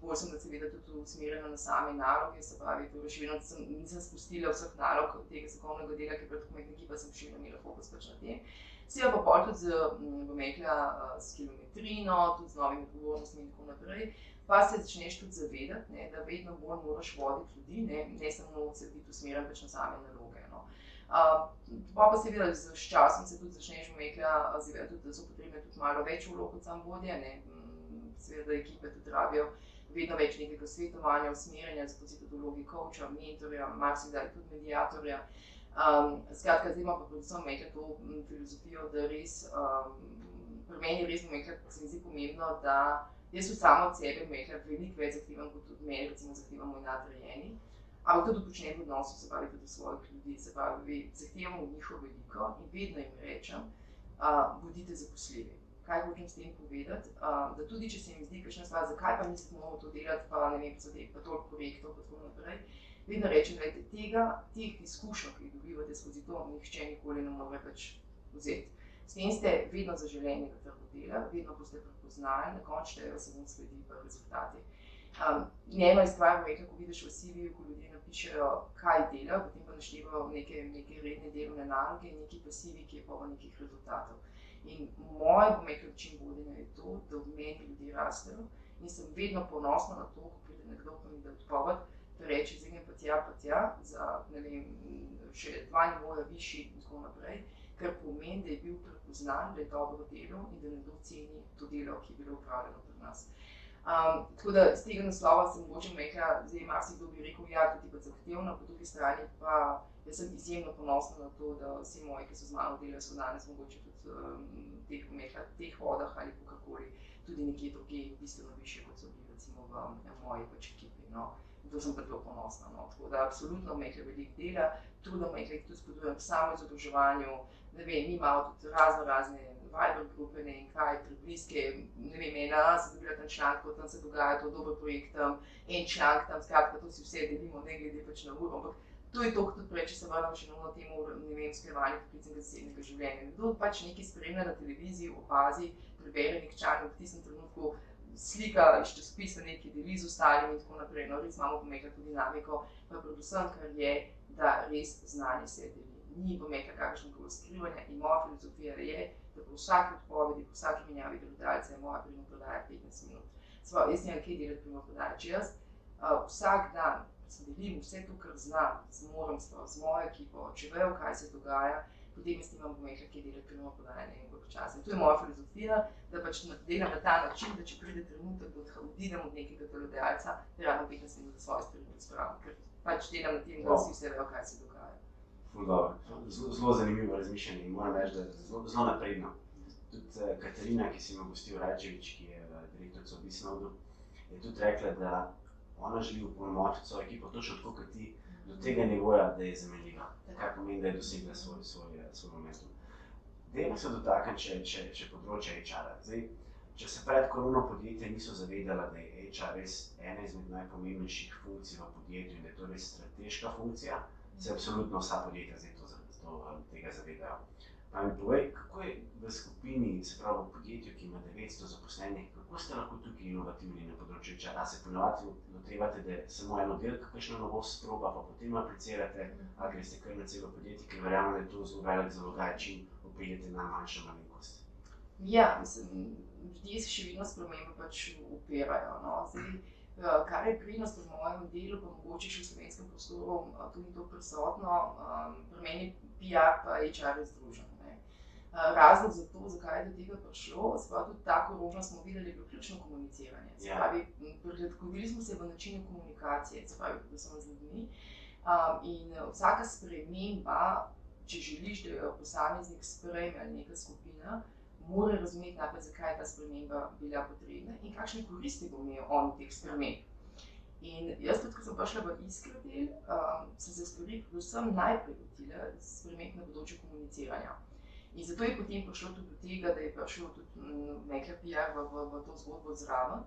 bolj sem seveda tudi usmerjena na same naloge, se pravi, torej še vedno nisem spustila vseh nalog tega strokovnega dela, ker pred tako majhna ekipa sem še vedno imela fokus pač na tem. Seveda pa pol tudi s kilometrino, tudi z novimi odgovornostmi in tako naprej, pa se začneš tudi zavedati, ne, da vedno bolj moraš voditi ljudi, ne samo se biti usmerjen pač na same naloge. No. Pa seveda s časom se tudi začneš zavedati, da so potrebne tudi malo več vlog kot sam vodja, ne. Seveda ekipe tudi rabijo vedno več nekega svetovanja, usmerjanja, skozi tudi vlogi coacha, mentorja, marsikdaj tudi mediatorja. Skratka, zdaj ima pa predvsem to filozofijo, da res, pri meni res se mi zdi pomembno, da jaz sama od sebe veliko več zahtevam, kot od mene recimo zahtevam moj nadrejeni. Ampak tudi počnem v odnosu, se pravi tudi svojih ljudi, se pravi, zahtevam od njih veliko in vedno jim rečem, bodite zaposljivi. Kaj hočem s tem povedati? Da tudi, če se jim zdi kakšna stvar, zakaj pa niste mogli to delati, pa ne vem, pa toliko projektov, pa tako naprej, vedno rečem, da teh izkušenj, ki jih dobivate skozi to, nihče nikoli ne more več vzeti. S tem ste vedno zaželeni v trgu dela, vedno boste prepoznali, na koncu štejejo samo sledi pa rezultati. Njema je stvar, ko vidiš v CV-ju, ko ljudje napišejo, kaj delajo, potem pa naštevajo neke redne delovne naloge in neki pasivi, ki je pa nekih rezultatov. In moj način vodenja je to, da v meni ljudje rastejo in sem vedno ponosna na to, ko pride nekdo, ko mi da odpoved, da reče, zdaj grem pa tja, za, ne vem, še 2 nivoja višji in tako naprej, ker pomeni, da je bil prepoznan, da je dobro delo in da nekdo ceni to delo, ki je bilo upravljeno pri nas. Tako da z tega naslova sem mogoče rekla, zdaj marsikdo zahtevno, po drugi strani pa jaz sem izjemno ponosna na to, da vsi moji, ki so z mano delali, so danes mogoče tudi teh vodah ali kakorkoli, tudi nekje drugje bistveno višje, kot so bili recimo v moji ekipi. No. To sem pa zelo ponosna. No. Tako da absolutno Mekla veliko dela, trudom Mekla tudi spodbujam k samoizobraževanju. Ne vem, mi imamo tudi razne Viber grupe, ne vem kaj, prebliske, ne vem, ena sem dobila tam članek, tam se dogaja, to je dober projekt tam, en članek tam, skratka, to si vse delimo, ne glede pač na uro, ampak to je to, tudi prej, če se vrnem še na temu, ne vem, sklevanju poklicnega zasebnega življenja. Kdo pač nekaj spremlja na televiziji, opazi, prebere nek članek v tistem trenutku, slika iz časopisa nekaj deli z ostalimi in tako naprej. No, res imamo Mekla to dinamiko, pa predvsem, kar je, da res znanje se deli. Ni Mekla kakšnega skrivanja in moja filozofija je, da po vsaki odpovedi, po vsaki menjavi delodajalca je moja primopredaja 15 minut. Sva, jaz nimam kaj delati primopredaje. Če jaz vsak dan delim vse to, kar znam, zmorem z mojo ekipo, če vejo, kaj se dogaja, potem jaz nimam Mekla kaj delati primopredaje ne vem koliko časa. In to je moja filozofija, da pač delam na ta način, da če pride trenutek, da odidem od nekega delodajalca, da rabim 15 minut svoje stvari spravim, ker pač delam na tem, da vsi vejo, kaj se dogaja. Zelo zanimivo razmišljanje in moram reči, da je zelo napredno. Tudi Katarina, ki si ima gostil Rajčević, ki je direktorica v Bisnodu, je tudi rekla, da ona želi opolnomočiti svojo ekipo točno tako, kot ti, do tega nivoja, da je zamenljiva. Kar pomeni, da je dosegla svoj momentum. Dajmo se dotakniti še področja HR-a. Zdaj, če se pred korono podjetja niso zavedala, da je HR res ena izmed najpomembnejših funkcij v podjetju in da je to res strateška funkcija, se absolutno vsa podjetja zdaj tega zavedajo. Pa mi povej, kako je v skupini, se pravi v podjetju, ki ima 900 zaposlenih, kako ste lahko tukaj inovativni na področju HR-a? Se ponovadi lotevate, da je samo en oddelek kakšna novost sproba, pa potem aplicirate, ali greste kar na celo podjetje, ker verjamem, da je to zelo velik zalogaj, čim opeljete na manjšo malenkost. Ja, mislim, ljudje se še vedno spremembe pač upirajo. No? Zdaj, kar je prednost v mojem delu, pa mogoče še v slovenskem prostoru, tudi to prisotno, pri meni PR pa HR je združen. Razlog za to, zakaj je do tega prišlo, sploh tudi ta korona smo videli, je bilo ključno komuniciranje. Se pravi, prilagodili smo se v načinu komunikacije, se pravi, predvsem z ljudmi. In vsaka sprememba, če želiš, da jo posameznik sprejme ali neka skupina, mora razumeti najprej, zakaj je ta sprememba bila potrebna in kakšne koristi bo imel on od teh sprememb. In jaz tudi, ko sem prišla v Iskradel, sem se stvari predvsem najprej lotila sprememb na področju komuniciranja. In zato je potem prišlo tudi do tega, da je prišel tudi Mekla PR v to zgodbo zraven.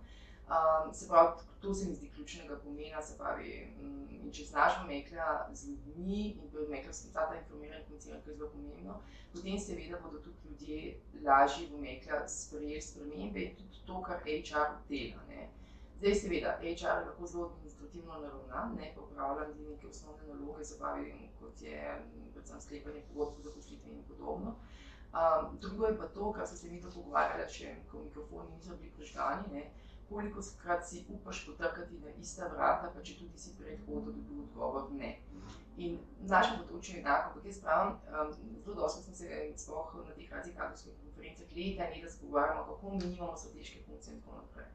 Se pravi, to se mi zdi ključnega pomena, se pravi, in če znaš v Mekla z ljudmi in pri Mekla ta informiranje komuniciranje, kar je zelo pomembno, potem seveda bodo tudi ljudje lažje v Mekla sprejeli spremembe in tudi to, kar HR dela. Ne. Zdaj seveda, HR je lahko zelo administrativno naravnan, ne, pa opravlja neke osnovne naloge, se pravi, kot je predvsem sklepanje pogodb, zaposlitve in podobno. Drugo je pa to, kar so se mi to pogovarjali, še ko mikrofoni niso bili prižgani, ne, kolikokrat si upaš potrkati na ista vrata, pa če tudi si predhodno dobil odgovor ne. In v našem področju je enako, ampak jaz pravim, zelo dosti smo se sploh na teh raznih kadrovskih konferencah leta in leta se pogovarjamo, kako mi nimamo strateške funkcije in tako naprej.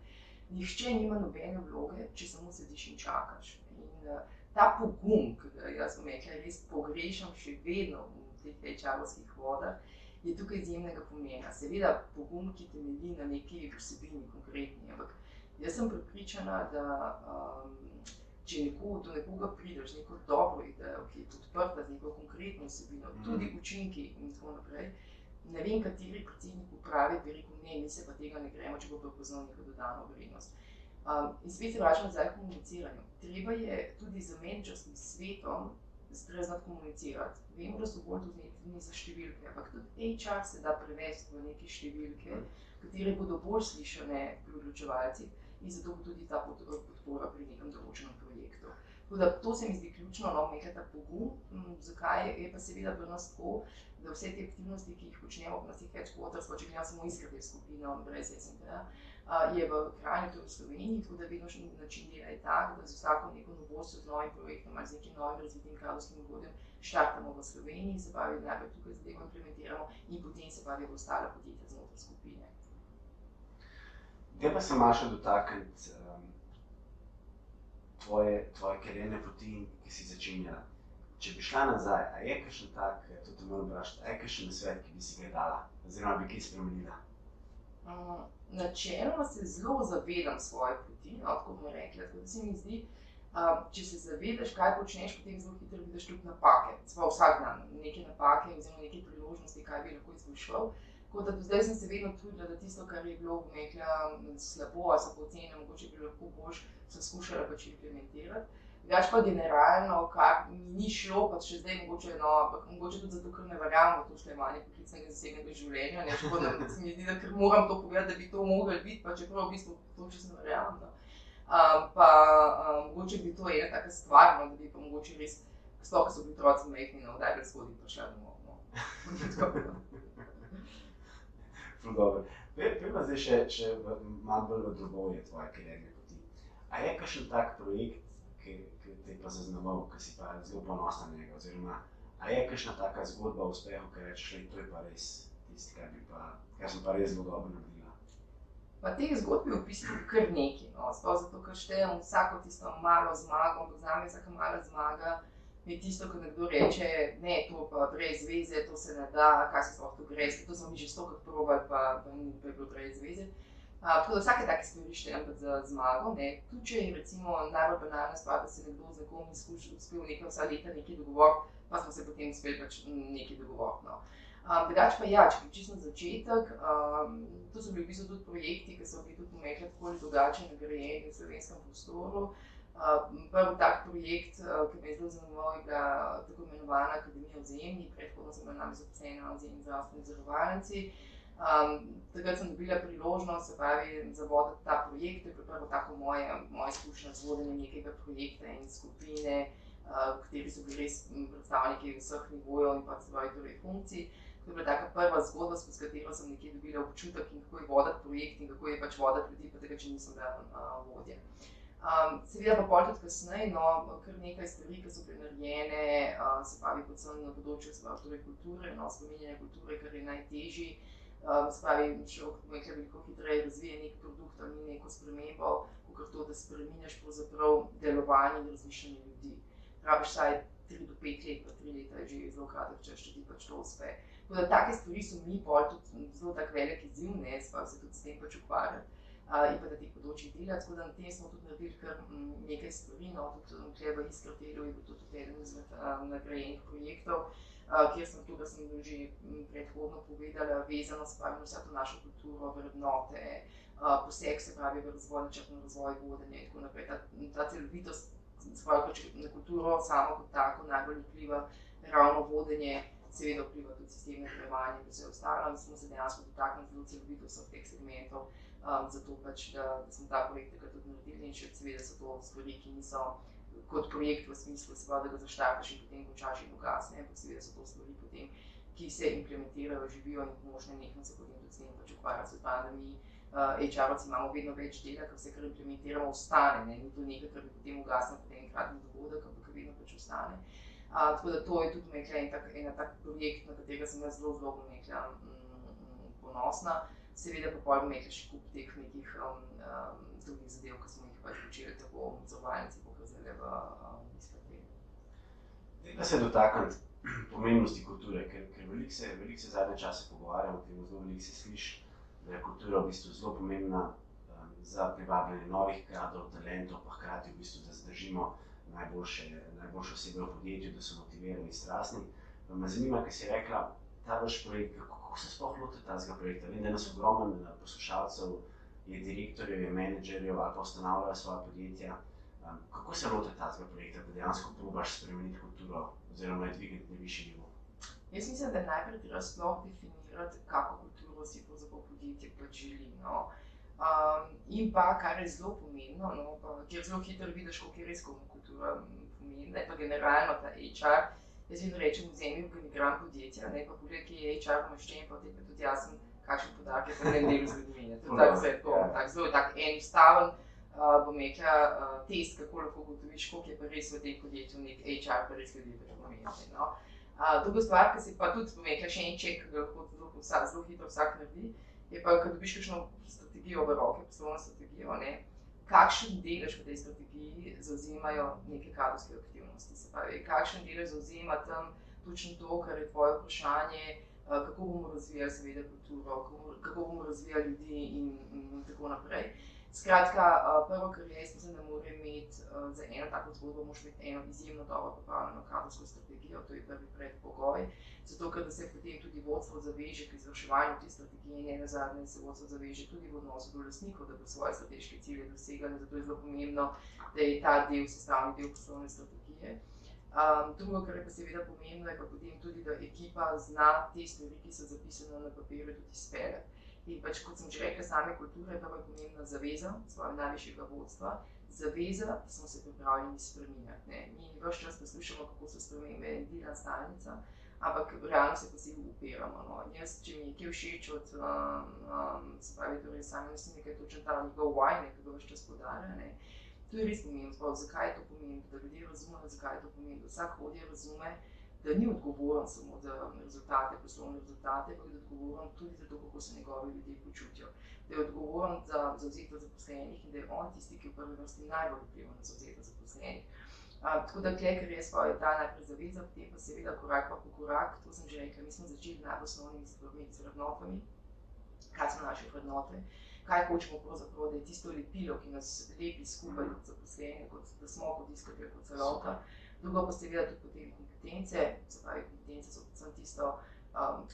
Nihče nima nobene vloge, če samo sediš in čakaš. In ta pogum, ki ga jaz bom rekla, res pogrešam še vedno v teh HR-ovskih vodah, je tukaj izjemnega pomena. Seveda pogum, ki temelji na neki vsebini konkretni, ampak jaz sem prepričana, da če do nekoga prideš z neko dobro idejo, ki je podprta z neko konkretno vsebino, tudi učinki in tako naprej, ne vem, kateri predsednik uprave bi rekel, ne, mi se pa tega ne gremo, če bo prepoznal neko dodano vrednost. In spet se vračam nazaj k komuniciranju. Treba je tudi z menedžerskim svetom znati komunicirati. Vemo, da so bolj dovzetni za številke, ampak tudi HR se da prevesti v neke številke, katere bodo bolj slišane pri odločevalcih in zato bo tudi ta podpora pri nekem določenem projektu. Tako da to se mi zdi ključno, no, Mekla ta pogum. Zakaj je pa seveda pri nas tako, da vse te aktivnosti, ki jih počnemo v nas headquarters, pa če gledam samo Iskradel skupino brez SND-ja, je v Kranju, to je v Sloveniji, tako da vedno še način dela je tak, da z vsako neko novostjo, z novim projektom ali z nekim novim razvitim kadrovskim orodjem štartamo v Sloveniji, se pravi, najprej tukaj zadevo implementiramo in potem se pravi v ostala podjetja znotraj skupine. Zdaj pa se Maša dotakniti tvoje karierne poti, ki si začenjala. Če bi šla nazaj, a je kakšen tak, to te moram vprašati, a je kakšen nasvet, ki bi si ga dala, oziroma bi kaj spremenila? Načeloma se zelo zavedam svoje poti, tako bom rekla, tako da se mi zdi, če se zavedaš, kaj počneš, potem zelo hitro vidiš tudi napake, vsak dan neke napake oziroma neke priložnosti, kaj bi lahko izboljšal. Tako da do zdaj sem se vedno trudila, da tisto, kar je bilo, bom rekla, slabo, ali so pa ocene, mogoče bi lahko boljše, sem skušala pač implementirati. Drugače pa generalno, kar mi ni šlo, pa še zdaj mogoče tudi zato, ker ne verjamem v to sklejevanje poklicnega in zasebnega življenja, tako da se mi zdi, da ker moram to povedati, da bi to mogli biti, pa čeprav v bistvu to čisto ne verjamem. Mogoče bi to ena taka stvar, da bi pa mogoče res, sploh, ko so bili otroci majhni, kdaj bi shodi prišla domov. Ful dobro. Pojma zdaj še malo bolj v drobovje tvoje karierne poti. A je kakšen tak projekt, ki te pa zaznamoval, ki si pa zelo ponosna na njega, oziroma a je kakšna taka zgodba o uspehu, ki rečeš, to je pa res tisti, kar sem pa res zelo dobro naredila? Pa teh zgodb je v bistvu kar nekaj, sploh zato, ker štejem vsako tisto malo zmago, ampak zame vsaka mala zmaga je tisto, ko nekdo reče, ne, to pa brez veze, to se ne da, kaj se sploh tu gre, to smo mi že stokrat probali, pa ni bilo brez veze. Tako da vsake take stvari štejem za zmago, tudi če je recimo najbolj banalna stvar, da se nekdo z nekom uspel vsa leta nekaj dogovoriti, pa smo se potem uspeli pač nekaj dogovoriti. Drugače pa ja, če bi čisto na začetek, to so bili v bistvu tudi projekti, ki so bili tudi tako ali drugače nagrajeni v slovenskem prostoru. Prvi tak projekt, ki me je zelo zanimal, je bila tako imenovana Akademija Vzajemni, predhodno sem bila namreč zaposlena na Vzajemni zdravstveni zavarovalnici. Takrat sem dobila priložnost, se pravi, za voditi ta projekt, to je prvo tako moja izkušnja z vodenjem nekega projekta in skupine, v kateri so bili res predstavniki vseh nivojev in pa torej funkcij. To je bila taka prva zgodba, skozi katero sem nekje dobila občutek, in kako je voditi projekt in kako je pač voditi ljudi, pa tega, če nisem bila vodja. Seveda pa pol tudi kasneje, kar nekaj stvari, ki so bile narejene, se pravi, predvsem na področju torej kulture, spominjanja kulture, kar je najtežji. Se pravi, človek veliko hitreje razvije nek produkt ali neko spremembo, kakor to, da spreminjaš pravzaprav delovanje in razmišljanje ljudi. Rabiš vsaj 3 do 5 let, pa 3 leta je že zelo kratek čas, če ti pač to uspe. Tako da take stvari so mi pol tudi zelo tak velik izziv, se tudi s tem pač ukvarjati. In pa da teh področjih delati, tako da na tem smo tudi naredili kar nekaj stvari, tudi v Iskratelju je bil tudi eden izmed nagrajenih projektov, kjer sem to, da sem že predhodno povedala, vezano se pravi na vsa to našo kulturo, vrednote, poseg se pravi v razvoj, načrtni razvoj vodenja in tako naprej. Ta celovitost, se pravi, na kulturo samo kot tako najbolj vpliva ravno vodenje, seveda vpliva tudi sistem nagrajevanja in vse ostalo, in smo se dejansko dotaknili zelo celovito vseh teh segmentov. Zato pač, da smo ta projekt takrat tudi naredili in še seveda so to stvari, ki niso kot projekt v smislu, da ga zaštartaš in potem končaš in ugasne, ampak seveda so to stvari potem, ki se implementirajo, živijo in možno nekaj se potem tudi s tem pač ukvarjati. Se pravi, da mi HR-ovci imamo vedno več dela, ker vse, kar implementiramo, ostane, ni to nekaj, kar bi potem ugasnil potem enkratni dogodek, ampak vedno pač ostane. Tako da to je tudi ena tak projekt, na katerega sem jaz zelo ponosna. Seveda pa pol imeti še kup teh nekih drugih zadev, ki smo jih pač počeli tako v zavarovalnici, pokazali v Iskratelju. Treba se dotakniti pomembnosti kulture, ker veliko se zadnje čase pogovarjamo o tem, zelo veliko se sliši, da je kultura v bistvu zelo pomembna za privabljanje novih kadrov, talentov, pa hkrati v bistvu, da zadržimo najboljše osebe v podjetju, da so motivirani in strastni. Me zanima, ker si rekla, ta vaš projekt, kako se sploh loti tega projekta? Vem, da nas ogromno poslušalcev je direktorjev, je menedžerjev ali pa ustanavljajo svoje podjetja. Kako se loti tega projekta, da dejansko probaš spremeniti kulturo oziroma je dvigniti na višji nivo? Jaz mislim, da najprej treba sploh definirati, kako kulturo si pravzaprav podjetje pač želi. In pa, kar je zelo pomembno, kjer zelo hitro vidiš, koliko je res kultura pomembna, je pa generalno ta HR. Jaz vedno rečem, vzemi organigram podjetja, pa pogled, ki je HR umeščen, pa potem tudi jasen, kakšen podatek je po enem delu zgodovine. Zelo tak enostaven, bom rekla, test, kako lahko ugotoviš, koliko je pa res v tem podjetju nek HR, pa res ljudi pač pomembni. Druga stvar, ki si pa tudi, bom rekla, še en ček, ki ga lahko zelo hitro vsak naredi, je pa, ko dobiš kakšno strategijo v roke, poslovno strategijo, kakšen delež v tej strategiji zauzemajo neke kadrovske aktivnosti. Se pravi, kakšen delež zauzema tam točno to, kar je tvoje vprašanje, kako bomo razvijali seveda kulturo, kako bomo razvijali ljudi in tako naprej. Skratka, prvo, kar jaz mislim, da mora imeti za eno tako zgodbo, moraš imeti eno izjemno dobro pripravljeno kadrovsko strategijo, to je prvi predpogoj. Zato, ker da se potem tudi vodstvo zaveže k izvrševanju te strategije in nenazadnje se vodstvo zaveže tudi v odnosu do lastnikov, da bo svoje strateške cilje dosegali. Zato je zelo pomembno, da je ta del sestavni del poslovne strategije. Drugo, kar je pa seveda pomembno, je pa potem tudi, da ekipa zna te stvari, ki so zapisane na papirju, tudi izpeljati. In pač, kot sem že rekla, same kulture je prva pomembna zaveza svojega najvišjega vodstva, zaveza, da smo se pripravljeni spreminjati. Mi ves čas poslušamo, kako so spremembe edina stalnica, ampak realno se pa si upiramo. No. Jaz, če mi je kje všeč od, se pravi, torej sami naslednjega je točno ta njegov why, ki ga ves čas podarja. To je res pomembno, zakaj je to pomembno, da ljudje razumejo, zakaj je to pomembno, da vsak vodja razume, da ni odgovoren samo za rezultate, poslovne rezultate, ampak da je odgovoren tudi za to, kako se njegovi ljudje počutijo. Da je odgovoren za zavzetost zaposlenih in da je on tisti, ki v prvi vrsti najbolj vpliva na zavzetost zaposlenih. Tako da tukaj, ker jaz pa ta najprej zaveza, potem pa seveda korak po korak, to sem že rekla, mi smo začeli najbolj osnovnimi stvarmi z vrednotami, kaj so naše vrednote, kaj hočemo pravzaprav, da je tisto lepilo, ki nas lepi skupaj kot zaposleni, da smo kot iskatelj, kot celota. Drugo pa seveda tudi potem kompetence, se pravi, kompetence so predvsem tisto,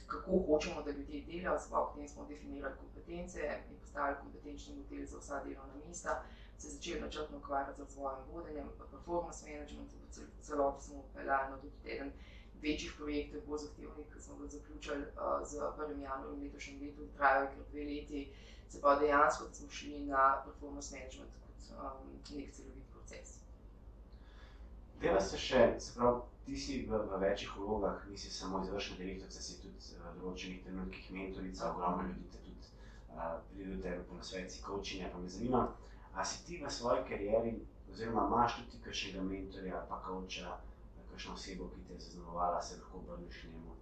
kako hočemo, da ljudje delajo, sploh potem smo definirali kompetence in postavili kompetenčni model za vsa delovna mesta, se začeli načrtno ukvarjati z razvojem vodenjem, performance management, v celoti smo upeljali na tudi eden večjih projektov, bolj zahtevnih, ki smo ga zaključili z 1. januarjem letošnjem letu, trajajo kar 2 leti, se pa dejansko, da smo šli na performance management kot nek celovit proces. Dela se še, se pravi, ti si v večjih vlogah, nisi samo izvršna direktorica, si tudi v določenih trenutkih mentorica, ogromno ljudi te tudi pride do tebe po nasvetci, coachinga, pa me zanima, a si ti v svoji karieri, oziroma imaš tudi kakšnega mentorja, pa coacha, kakšno osebo, ki te je zaznamovala, se lahko obrneš k njemu?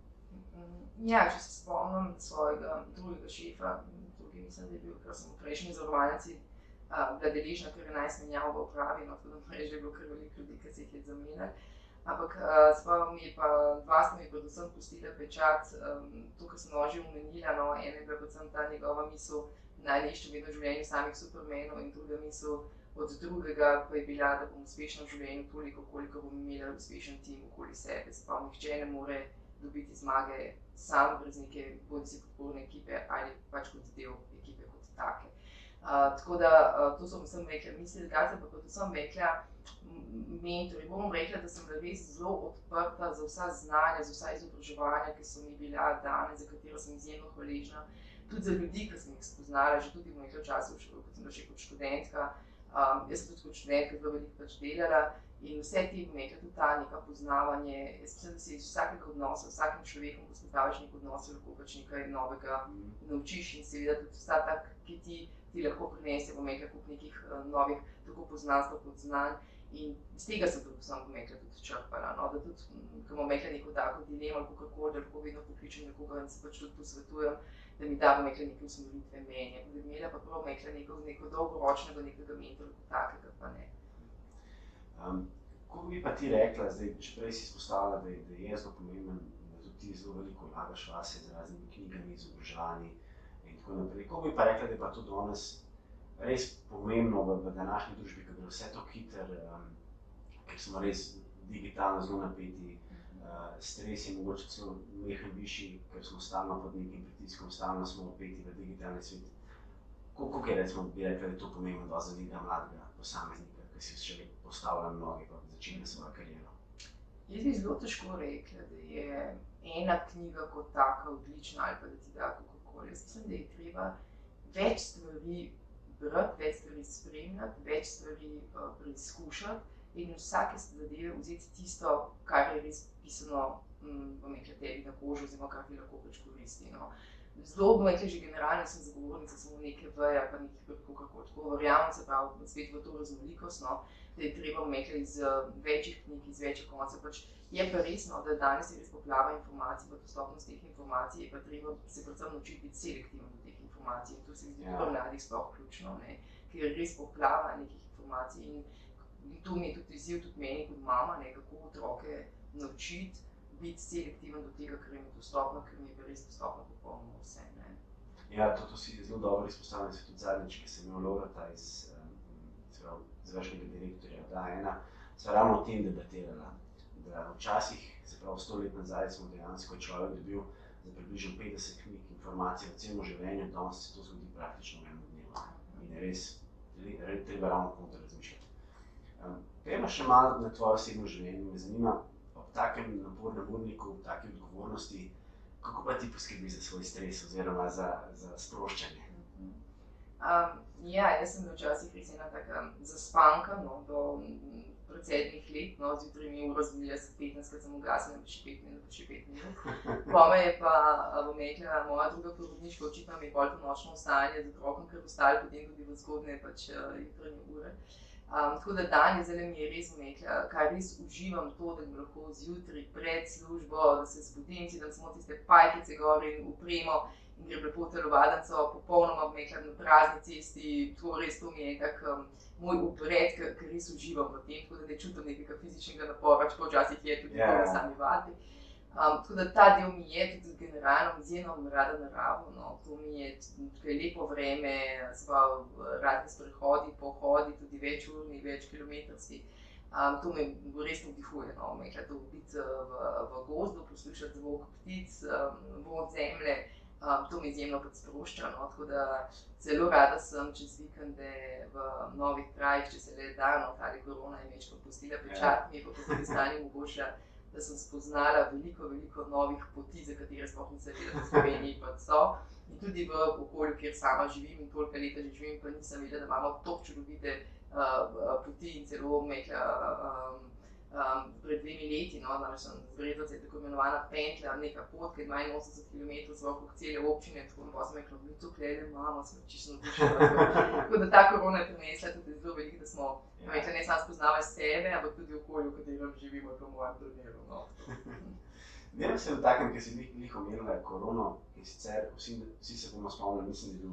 Ja, če se spomnim svojega drugega šefa, drugi mislim, da je bil, ker sem v prejšnji zavarovalnici bila deležna kar 11 menjav v upravi, no, tako da moram reči, da je bilo kar veliko ljudi, ki se jih je zamenjali. Ampak spomnim mi pa, dva sta mi predvsem pustila pečat, to, kar sem že omenila, no, ena je bila predvsem ta njegova misel, naj ne iščem vedno v življenju samih supermenov, in druga misel od drugega pa je bila, da bom uspešna v življenju toliko, koliko bom imela uspešen tim okoli sebe. Se pravi, nihče ne more dobiti zmage sam brez neke bodisi podporne ekipe ali pač kot del ekipe kot take. Tako da to so vsem rekla misli, kaj sem pa predvsem rekla mentori. Bom rekla, da sem bila res zelo odprta za vsa znanja, za vsa izobraževanja, ki so mi bila dane, za katero sem izjemno hvaležna. Tudi za ljudi, ki sem jih spoznala, že tudi v mojih časih, kot sem bila še kot študentka. Jaz sem tudi kot študentka zelo veliko pač delala in vse te rekla, tudi ta neka poznavanje. Jaz mislim, da si iz vsakega odnosa, vsakim človekom, ko spostaviš nek odnos, lahko pač nekaj novega naučiš in seveda tudi vsa ta, ki ti lahko prinese, bom rekla, kup nekih novih tako poznanstv kot znanj. In iz tega sem predvsem, bom rekla, tudi črpala. No? Da tudi, ko bom rekla neko tako dilemo ali kakorkoli, da lahko vedno pokličem nekoga in se pač tudi posvetujem, da mi da, bom rekla, neke usmeritve mnenja. Da bi imela pa prav, bom rekla, neko dolgoročnega nekega mentora kot takega, pa ne. Kako bi pa ti rekla, zdaj, že prej si izpostavila, da je zelo pomemben, da tudi ti zelo veliko vlagaš vase z raznimi knjigami, izobraževanji in tako naprej. Kako bi pa rekla, da je pa to danes res pomembno v današnji družbi, ker je vse to hitro, ker smo res digitalno zelo napeti, stres je mogoče celo mehen višji, ker smo stalno pod nekim pritiskom, stalno smo opeti v digitalni svet. Koliko je, recimo, bi rekla, da je to pomembno za nekega mladega posameznika, ki si še postavlja noge pa začne svojo kariero? Jaz bi zelo težko rekla, da je ena knjiga kot taka odlična ali pa da ti da kakorkoli. Jaz mislim, da je treba več stvari brati, več stvari spremljati, več stvari preizkušati in vsake zadeve vzeti tisto, kar je res pisano, bom rekla, tebi na kožo, oziroma kar ti lahko pač koristi. No. Zelo, bom rekla, že generalno sem zagovornica samo neke veje, pa nekih kakorkoli. Tako verjamem, se pravi, spet v to raznolikost, no, da je treba, bom rekla, iz večjih knjig, iz večjih koncev. Pač je pa res, no, da danes je res poplava informacij, pa dostopnost teh informacij, je pa treba se predvsem naučiti biti selektiven do teh informacij. In to se mi zdi tudi v mladih sploh ključno, ne. ker res poplava nekih informacij in to mi je tudi izziv, tudi meni kot mama, ne, kako otroke naučiti biti selektiven do tega, kar jim je dostopno, ker mi je res dostopno popolnoma vse. Ne. Ja, to si zelo dobro izpostavljen, se tudi zadnjič, ki sem imel Loreta iz izvršnega direktorja Da1, sva ravno o tem debatirala, da včasih, se pravi 100 let nazaj, smo dejansko človek dobil za približno 50 knjig informacij o celem življenju, danes se to zgodi praktično v enem dnevu. In je res treba ravno kontra razmišljati. Gremo še malo na tvoje osebno življenje. Me zanima, ob takem napornem urniku, ob taki odgovornosti, kako pa ti poskrbi za svoj stres oziroma za sproščanje? Ja, jaz sem včasih res ena taka zaspanka, do predsednih let, zjutraj mi uro zbudila se 15, kad sem ugasnila, pa še 5 minut. Pome je pa, bom rekla, moja druga porodniška, očitno mi je bolj to nočno vstajanje z otrokom, ker ostali potem tudi v zgodne jutranje ure. Tako da danes zdaj mi je res, bom rekla, kaj res uživam to, da mi lahko zjutraj pred službo, da se zbudim, si dam samo tiste pajkice gor in upremo in grem lepo v telovadnico, popolnoma, bom rekla, na prazni cesti, to res to mi je tak moj upred, ker res uživam v tem, tako da ne čutim nekega fizičnega napora, čeprav včasih je tudi na sami vadi. Tako da ta del mi je tudi generalno izjemno rada naravo, to mi je tukaj lepo vreme, razni sprehodi, pohodi, tudi večurni, večkilometrski. To me res navdihuje, to biti v gozdu, poslušati zvok ptic, vod zemlje, to me izjemno sprošča, tako da zelo rada sem čez vikende v novih krajih, če se le da, tale korona je mečko pustila pečat, mi je pa po drugi strani mogoče, da sem spoznala veliko novih poti, za katere sploh nisem vedela, da v Sloveniji pa so. In tudi v okolju, kjer sama živim in toliko leta že živim, pa nisem vedela, da imamo toliko čudovite poti in celo pred 2 leti, namreč sem zvedela, da je tako imenovana pentlja, neka pot, ki je 82 km okrog cele občine, tako pa sem rekla, mi tukaj le imamo, smo čisto navdušeni. Tako da ta korona je prinesla tudi zelo veliko, da smo ne samo spoznavali sebe, ampak tudi okolje, v katerem živimo, po mojem primeru. Dajmo se dotaknem, ker si glih omenila korono, in sicer vsi se bomo spomnili, mislim, da je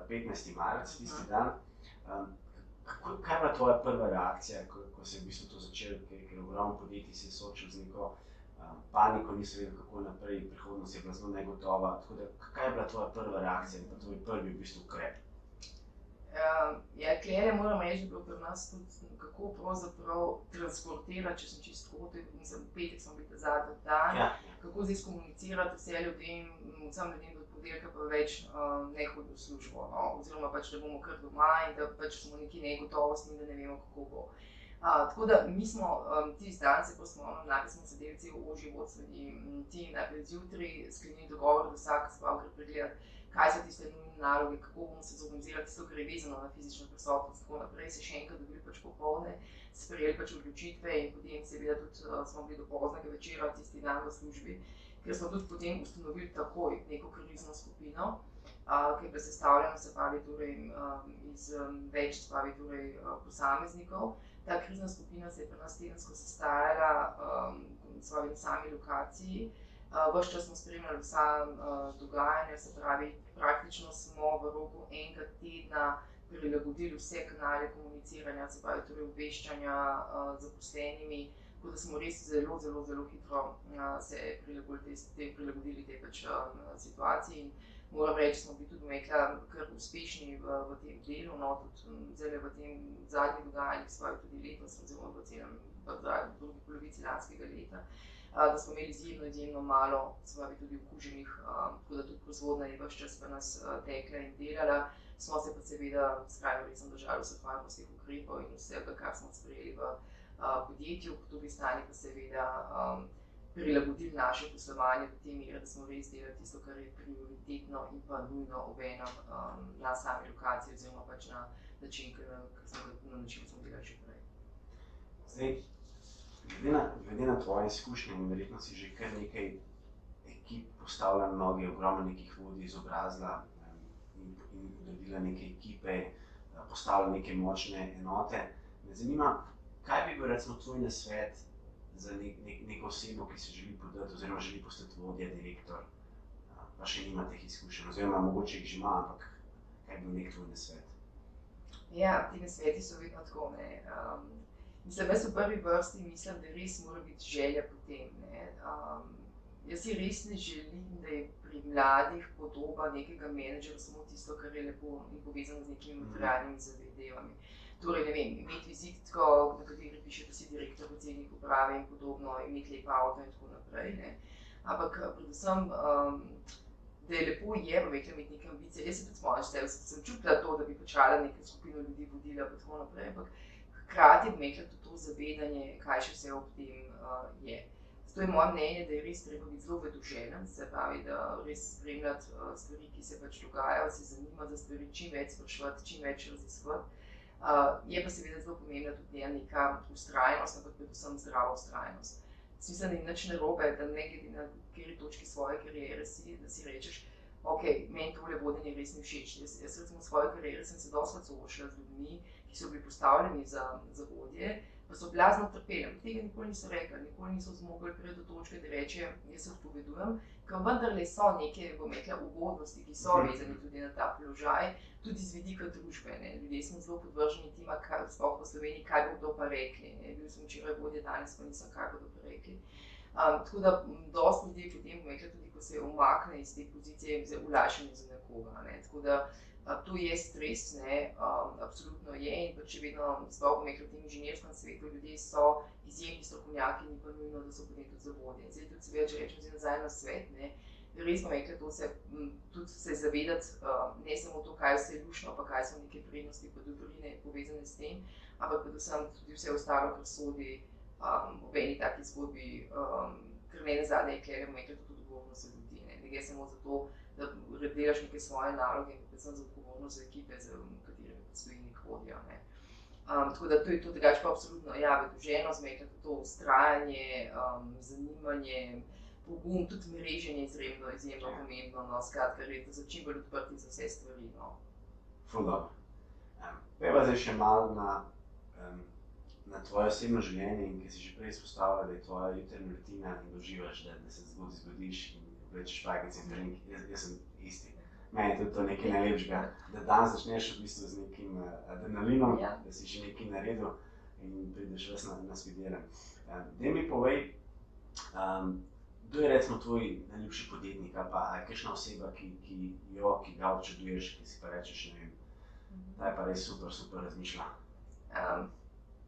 bil 15. marec, tisti dan. Kaj je bila tvoja prva reakcija, ko se je v bistvu to začelo, ker ogromno podjetij se je soočilo z neko paniko, niso vedeli, kako naprej, prihodnost je bila zelo negotova. Tako da, kaj je bila tvoja prva reakcija in pa tvoj prvi v bistvu ukrep? Ja, klele moram reči, da je bilo pri nas tudi kako pravzaprav transportirati, če sem čisto hotel, v petek smo bili zadnji dan, kako zdaj skomunicirati vse ljudem, vsem ljudem do podelka pa več ne hodi v službo, oziroma pač, da bomo kar doma in da pač smo neki negotovosti in da ne vemo, kako bo. Tako da mi smo tisti dan se poslovno, najprej smo sedeli cel ožji vodstveni tim, najprej zjutraj sklenili dogovor, da vsak sploh gre pregledati, kaj so tiste nujne naloge, kako bomo se zorganizirali tisto, kar je vezano na fizično prisotnost, tako naprej se še enkrat dobili pač popoldne, sprejeli pač odločitve in potem seveda tudi smo bili do poznega večera tisti dan v službi, ker smo tudi potem ustanovili takoj neko krizno skupino, ki je bila sestavljena, se pravi, torej, iz več, se pravi, torej, posameznikov. Ta krizna skupina se je pri nas tedensko sestajala na sami lokaciji. Ves čas smo spremljali vsa dogajanja, se pravi, praktično smo v roku enega tedna prilagodili vse kanale komuniciranja, se pravi, torej obveščanja zaposlenimi, tako da smo res zelo hitro se prilagodili tej pač situaciji in moram reči, smo bili tudi kar uspešni v tem delu, tudi zdaj v tem zadnjih dogajanjih, se pravi tudi letos, oziroma v drugi polovici lanskega leta, da smo imeli izjemno malo, se pravi tudi okuženih, tako da tudi proizvodnja je ves čas pa nas tekla in delala. Smo se pa seveda skrajno resno držali vseh varnostnih ukrepov in vsega, kar smo sprejeli v podjetju, po drugi strani pa seveda prilagodili naše poslovanje do te mere, da smo res delali tisto, kar je prioritetno in pa nujno obenem na sami lokaciji oziroma pač na način, smo delali že prej. Zdaj, glede na tvoje izkušnje, in verjetno si že kar nekaj ekip postavila na noge, ogromno nekih vodij izobrazila in uredila neke ekipe, postavila neke močne enote. Me zanima, kaj bi bil recimo tvoj nasvet za neko osebo, ki se želi podati oziroma želi postati vodja, direktor, pa še nima teh izkušenj, oziroma mogoče jih že ima, ampak kaj bi bil nek tvoj nasvet? Ja, ti nasveti so vedno tako, ne. Mislim, jaz v prvi vrsti mislim, da res mora biti želja po tem, ne. Jaz si res ne želim, da je pri mladih podoba nekega menedžera samo tisto, kar je lepo in povezano z nekimi materialnimi zavedevami. Torej, ne vem, imeti vizitko, na kateri piše, da si direktor, predsednik uprave in podobno, imeti lep avto in tako naprej, ne. Ampak predvsem, da je lepo imeti neke ambicije. Jaz se tudi spomnim sebe, sem čutila to, da bi počala neko skupino ljudi, vodila pa tako naprej, ampak hkrati bi imela tudi to zavedanje, kaj še vse ob tem je. Zato je moje mnenje, da je res treba biti zelo vedoželjen, se pravi, da res spremljati stvari, ki se pač dogajajo, se zanimati za stvari, čim več spraševati, čim več raziskovati. Je pa seveda zelo pomembna tudi neka vztrajnost, ampak predvsem zdrava vztrajnost. Mislim, da ni nič narobe, da ne glede na kateri točki svoje kariere si, da si rečeš, ok, meni tole vodenje res ni všeč. Jaz recimo v svoji karieri sem se dostikrat soočila z ljudmi, ki so bili postavljeni za vodje, pa so blazno trpeli. Tega nikoli niso rekli, nikoli niso zmogli priti do točke, da reče, jaz se odpovedujem, ker vendarle so neke, bom rekla, ugodnosti, ki so vezane tudi na ta položaj, tudi z vidika družbe. Ne. Ljudje smo zelo podvrženi tima, sploh v Sloveniji, kaj bodo pa rekli. Ne. Bil sem včeraj vodja, danes pa nisem, kaj bodo pa rekli. Tako da dosti ljudi potem, bom rekla, tudi ko se umakne iz te pozicije, je ulajšanje za nekoga. Ne. Tako da to je stres, ne, absolutno je, in pa če vedno, sploh bom rekla, v tem inženirskem svetu, ljudje so izjemni strokovnjaki, ni pa nujno, da so potem tudi za vodje. Zdaj tudi seveda, če rečem zdaj nazaj na svet, ne, res bom rekla, to se tudi se zavedati, ne samo to, kaj vse je luštno, pa kaj so neke prednosti pa dobrine povezane s tem, ampak predvsem tudi vse ostalo, kar sodi v eni taki zgodbi, ker ne nazadnje je tukaj, bom rekla, tudi odgovornost za ljudi. Ne gre samo za to, da delaš neke svoje naloge, in predvsem za odgovornost za ekipe, za katerimi stoji nek vodja. Tako da to je to, drugače pa absolutno, ja, vedoželjnost, bom rekla, to vztrajanje, zanimanje, pogum, tudi mreženje je izjemno pomembno, no, skratka, res, da so čim bolj odprti za vse stvari, no. Ful dobro. Pojdiva zdaj še malo na tvoje osebno življenje, in ki si že prej izpostavila, da je tvoja jutranja rutina in doživaš, da se zbudiš in oblečeš špagice in drink. Jaz sem isti. Meni je tudi to nekaj najlepšega, da dan začneš v bistvu z nekim adrenalinom, da si že nekaj naredil in prideš ves naspideren. Daj mi povej, kdo je recimo tvoj najljubši podjetnik, ali pa je kakšna oseba, ki ga občuduješ, ki si pa rečeš, ne vem, ta je pa res super razmišlja.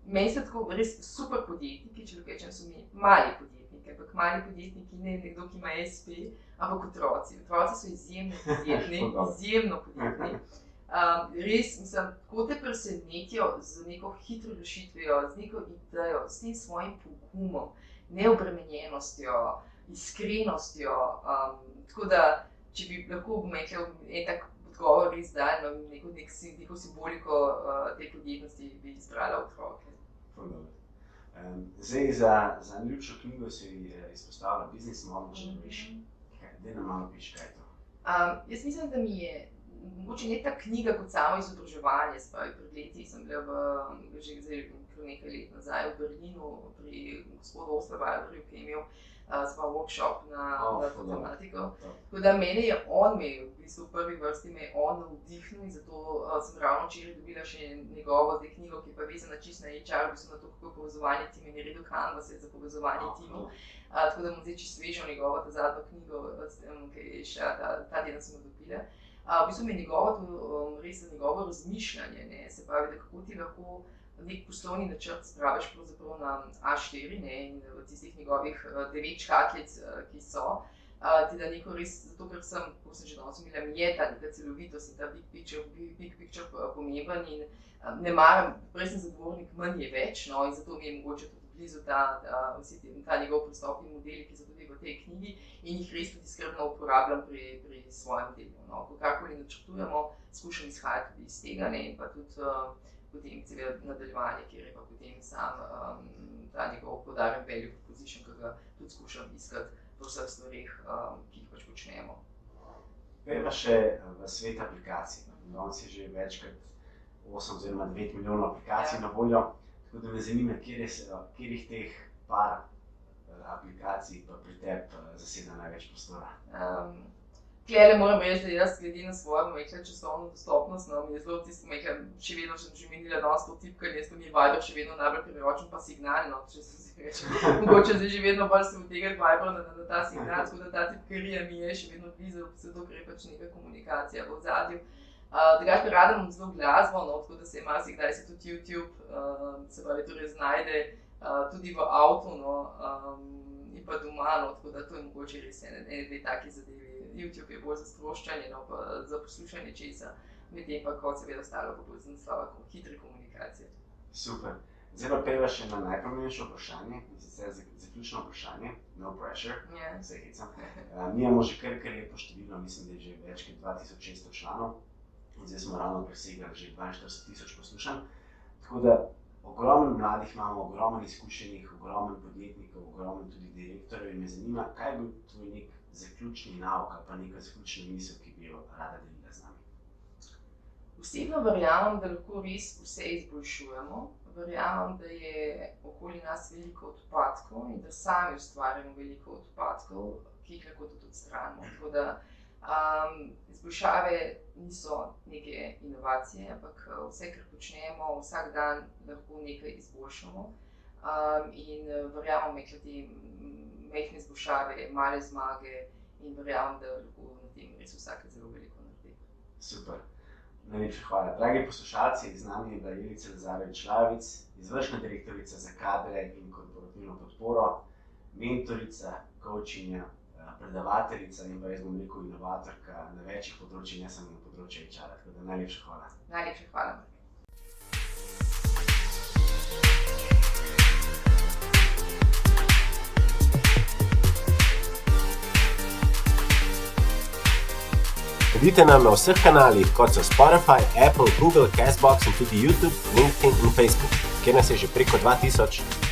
Meni so tako res super podjetniki, če rečem, so mi mali podjetniki, ampak mali podjetniki ne nekdo, ki ima SP, ampak otroci. Otroci so izjemno podjetni, izjemno podjetni. Res, mislim, tako te presenetijo z neko hitro rešitvijo, z neko idejo, s tem svojim pogumom, neobremenjenostjo, iskrenostjo. Tako da, če bi lahko, bom rekla, en tak odgovor res dal, neko simboliko te podjetnosti bi izbrala otroke. Zdaj, za najljubšo knjigo si izpostavila Business Model Generation. Daj nam malo piši, kaj je to? Jaz mislim, da mi je mogoče ne ta knjiga kot samo izobraževanje, spravi pred leti sem bila že zdaj nekaj let nazaj v Berlinu pri gospodu Osterwalderju, ki je imel svoj workshop na to tematiko. Tako da mene je on imel, v bistvu v prvi vrsti me je on navdihnil, in zato sem ravno včeraj dobila še njegovo knjigo, ki je pa vezana čisto na HR, v bistvu na to, kako je povezovanje tima, in naredil Canvas za povezovanje timov. Tako da bom zdaj čisto svežo njegovo ta zadnjo knjigo, ki je še ta teden sem jo dobila. V bistvu mi je res njegovo razmišljanje, ne, se pravi, da kako ti lahko nek poslovni načrt spraviš pravzaprav na A4, ne, in v tistih njegovih 9 škatlic, ki so, ti da neko res, zato ker sem, ko sem že danes imela, mi je ta neka celovitost in ta big picture pomemben, in ne maram, prej sem zagovornik manj je več, no, in zato mi je mogoče tudi blizu ta njegov pristop in modeli, ki so tudi v tej knjigi, in jih res tudi skrbno uporabljam pri svojem delu. No. Ko karkoli načrtujemo, skušam izhajati tudi iz tega, ne, in pa tudi potem seveda nadaljevanje, kjer je pa potem sam ta njegov poudarjen value proposition, ki ga tudi skušam iskati v vseh stvareh, ki jih pač počnemo. Pojdiva še v svet aplikacij. Danes je že več kot 8 oziroma 9 milijonov aplikacij na voljo, tako da me zanima, katerih teh par aplikacij pa pri tebi zaseda največ prostora. Klele moram reči, da jaz glede na svojo časovno dostopnost, no, mi je zelo tisto, še vedno sem že menila danes to tipkanje, jaz to mi je Viber še vedno najbolj priročen pa signal, no, če se si reče. Mogoče zdaj že vedno bolj se vtegati Viber na ta signal, tako da ta tipkarija mi je še vedno blizu, zato ker je pač neka komunikacija v ozadju. Drugače pa rada imam zelo glasbo, no, tako da se marsikdaj se tudi YouTube, se pravi, torej znajde tudi v avtu, no, in pa doma, no, tako da to je mogoče res dve taki zadevi. YouTube je bolj za sproščanje, no, pa za poslušanje česa, medtem pa kot seveda ostalo pa bolj za naslova hitre komunikacije. Super. Zdaj pa peva še na najpomembnejše vprašanje, in sicer zaključno vprašanje, no pressure, se hecam. Mi imamo že kar lepo število, mislim, da je že več kot 2600 članov, in zdaj smo ravno presegli že 42,000 poslušanj, tako da ogromno mladih imamo, ogromno izkušenih, ogromno podjetnikov, ogromno tudi direktorjev in me zanima, kaj je bil tvoj nek zaključni nauk ali pa neka zaključna misel, ki bi jo rada delila z nami? Osebno verjamem, da lahko res vse izboljšujemo. Verjamem, da je okoli nas veliko odpadkov in da sami ustvarjamo veliko odpadkov, ki jih lahko tudi odstranimo. Tako da izboljšave niso neke inovacije, ampak vse, kar počnemo, vsak dan lahko nekaj izboljšamo. In verjamem, da te majhne izboljšave, male zmage in verjamem, da lahko na tem res vsak zelo veliko naredi. Super. Najlepša hvala. Dragi poslušalci, z nami je bila Jelica Lazarević-Lajović, izvršna direktorica za kadre in korporativno podporo, mentorica, coachinja, predavateljica in pa jaz bom rekel inovatorka na večjih področjih, ne samo na področju HR. Tako da najlepša hvala. Najlepša hvala. Sledite nam na vseh kanalih, kot so Spotify, Apple, Google, Castbox in tudi YouTube, LinkedIn in Facebook, kjer nas je že preko 2000.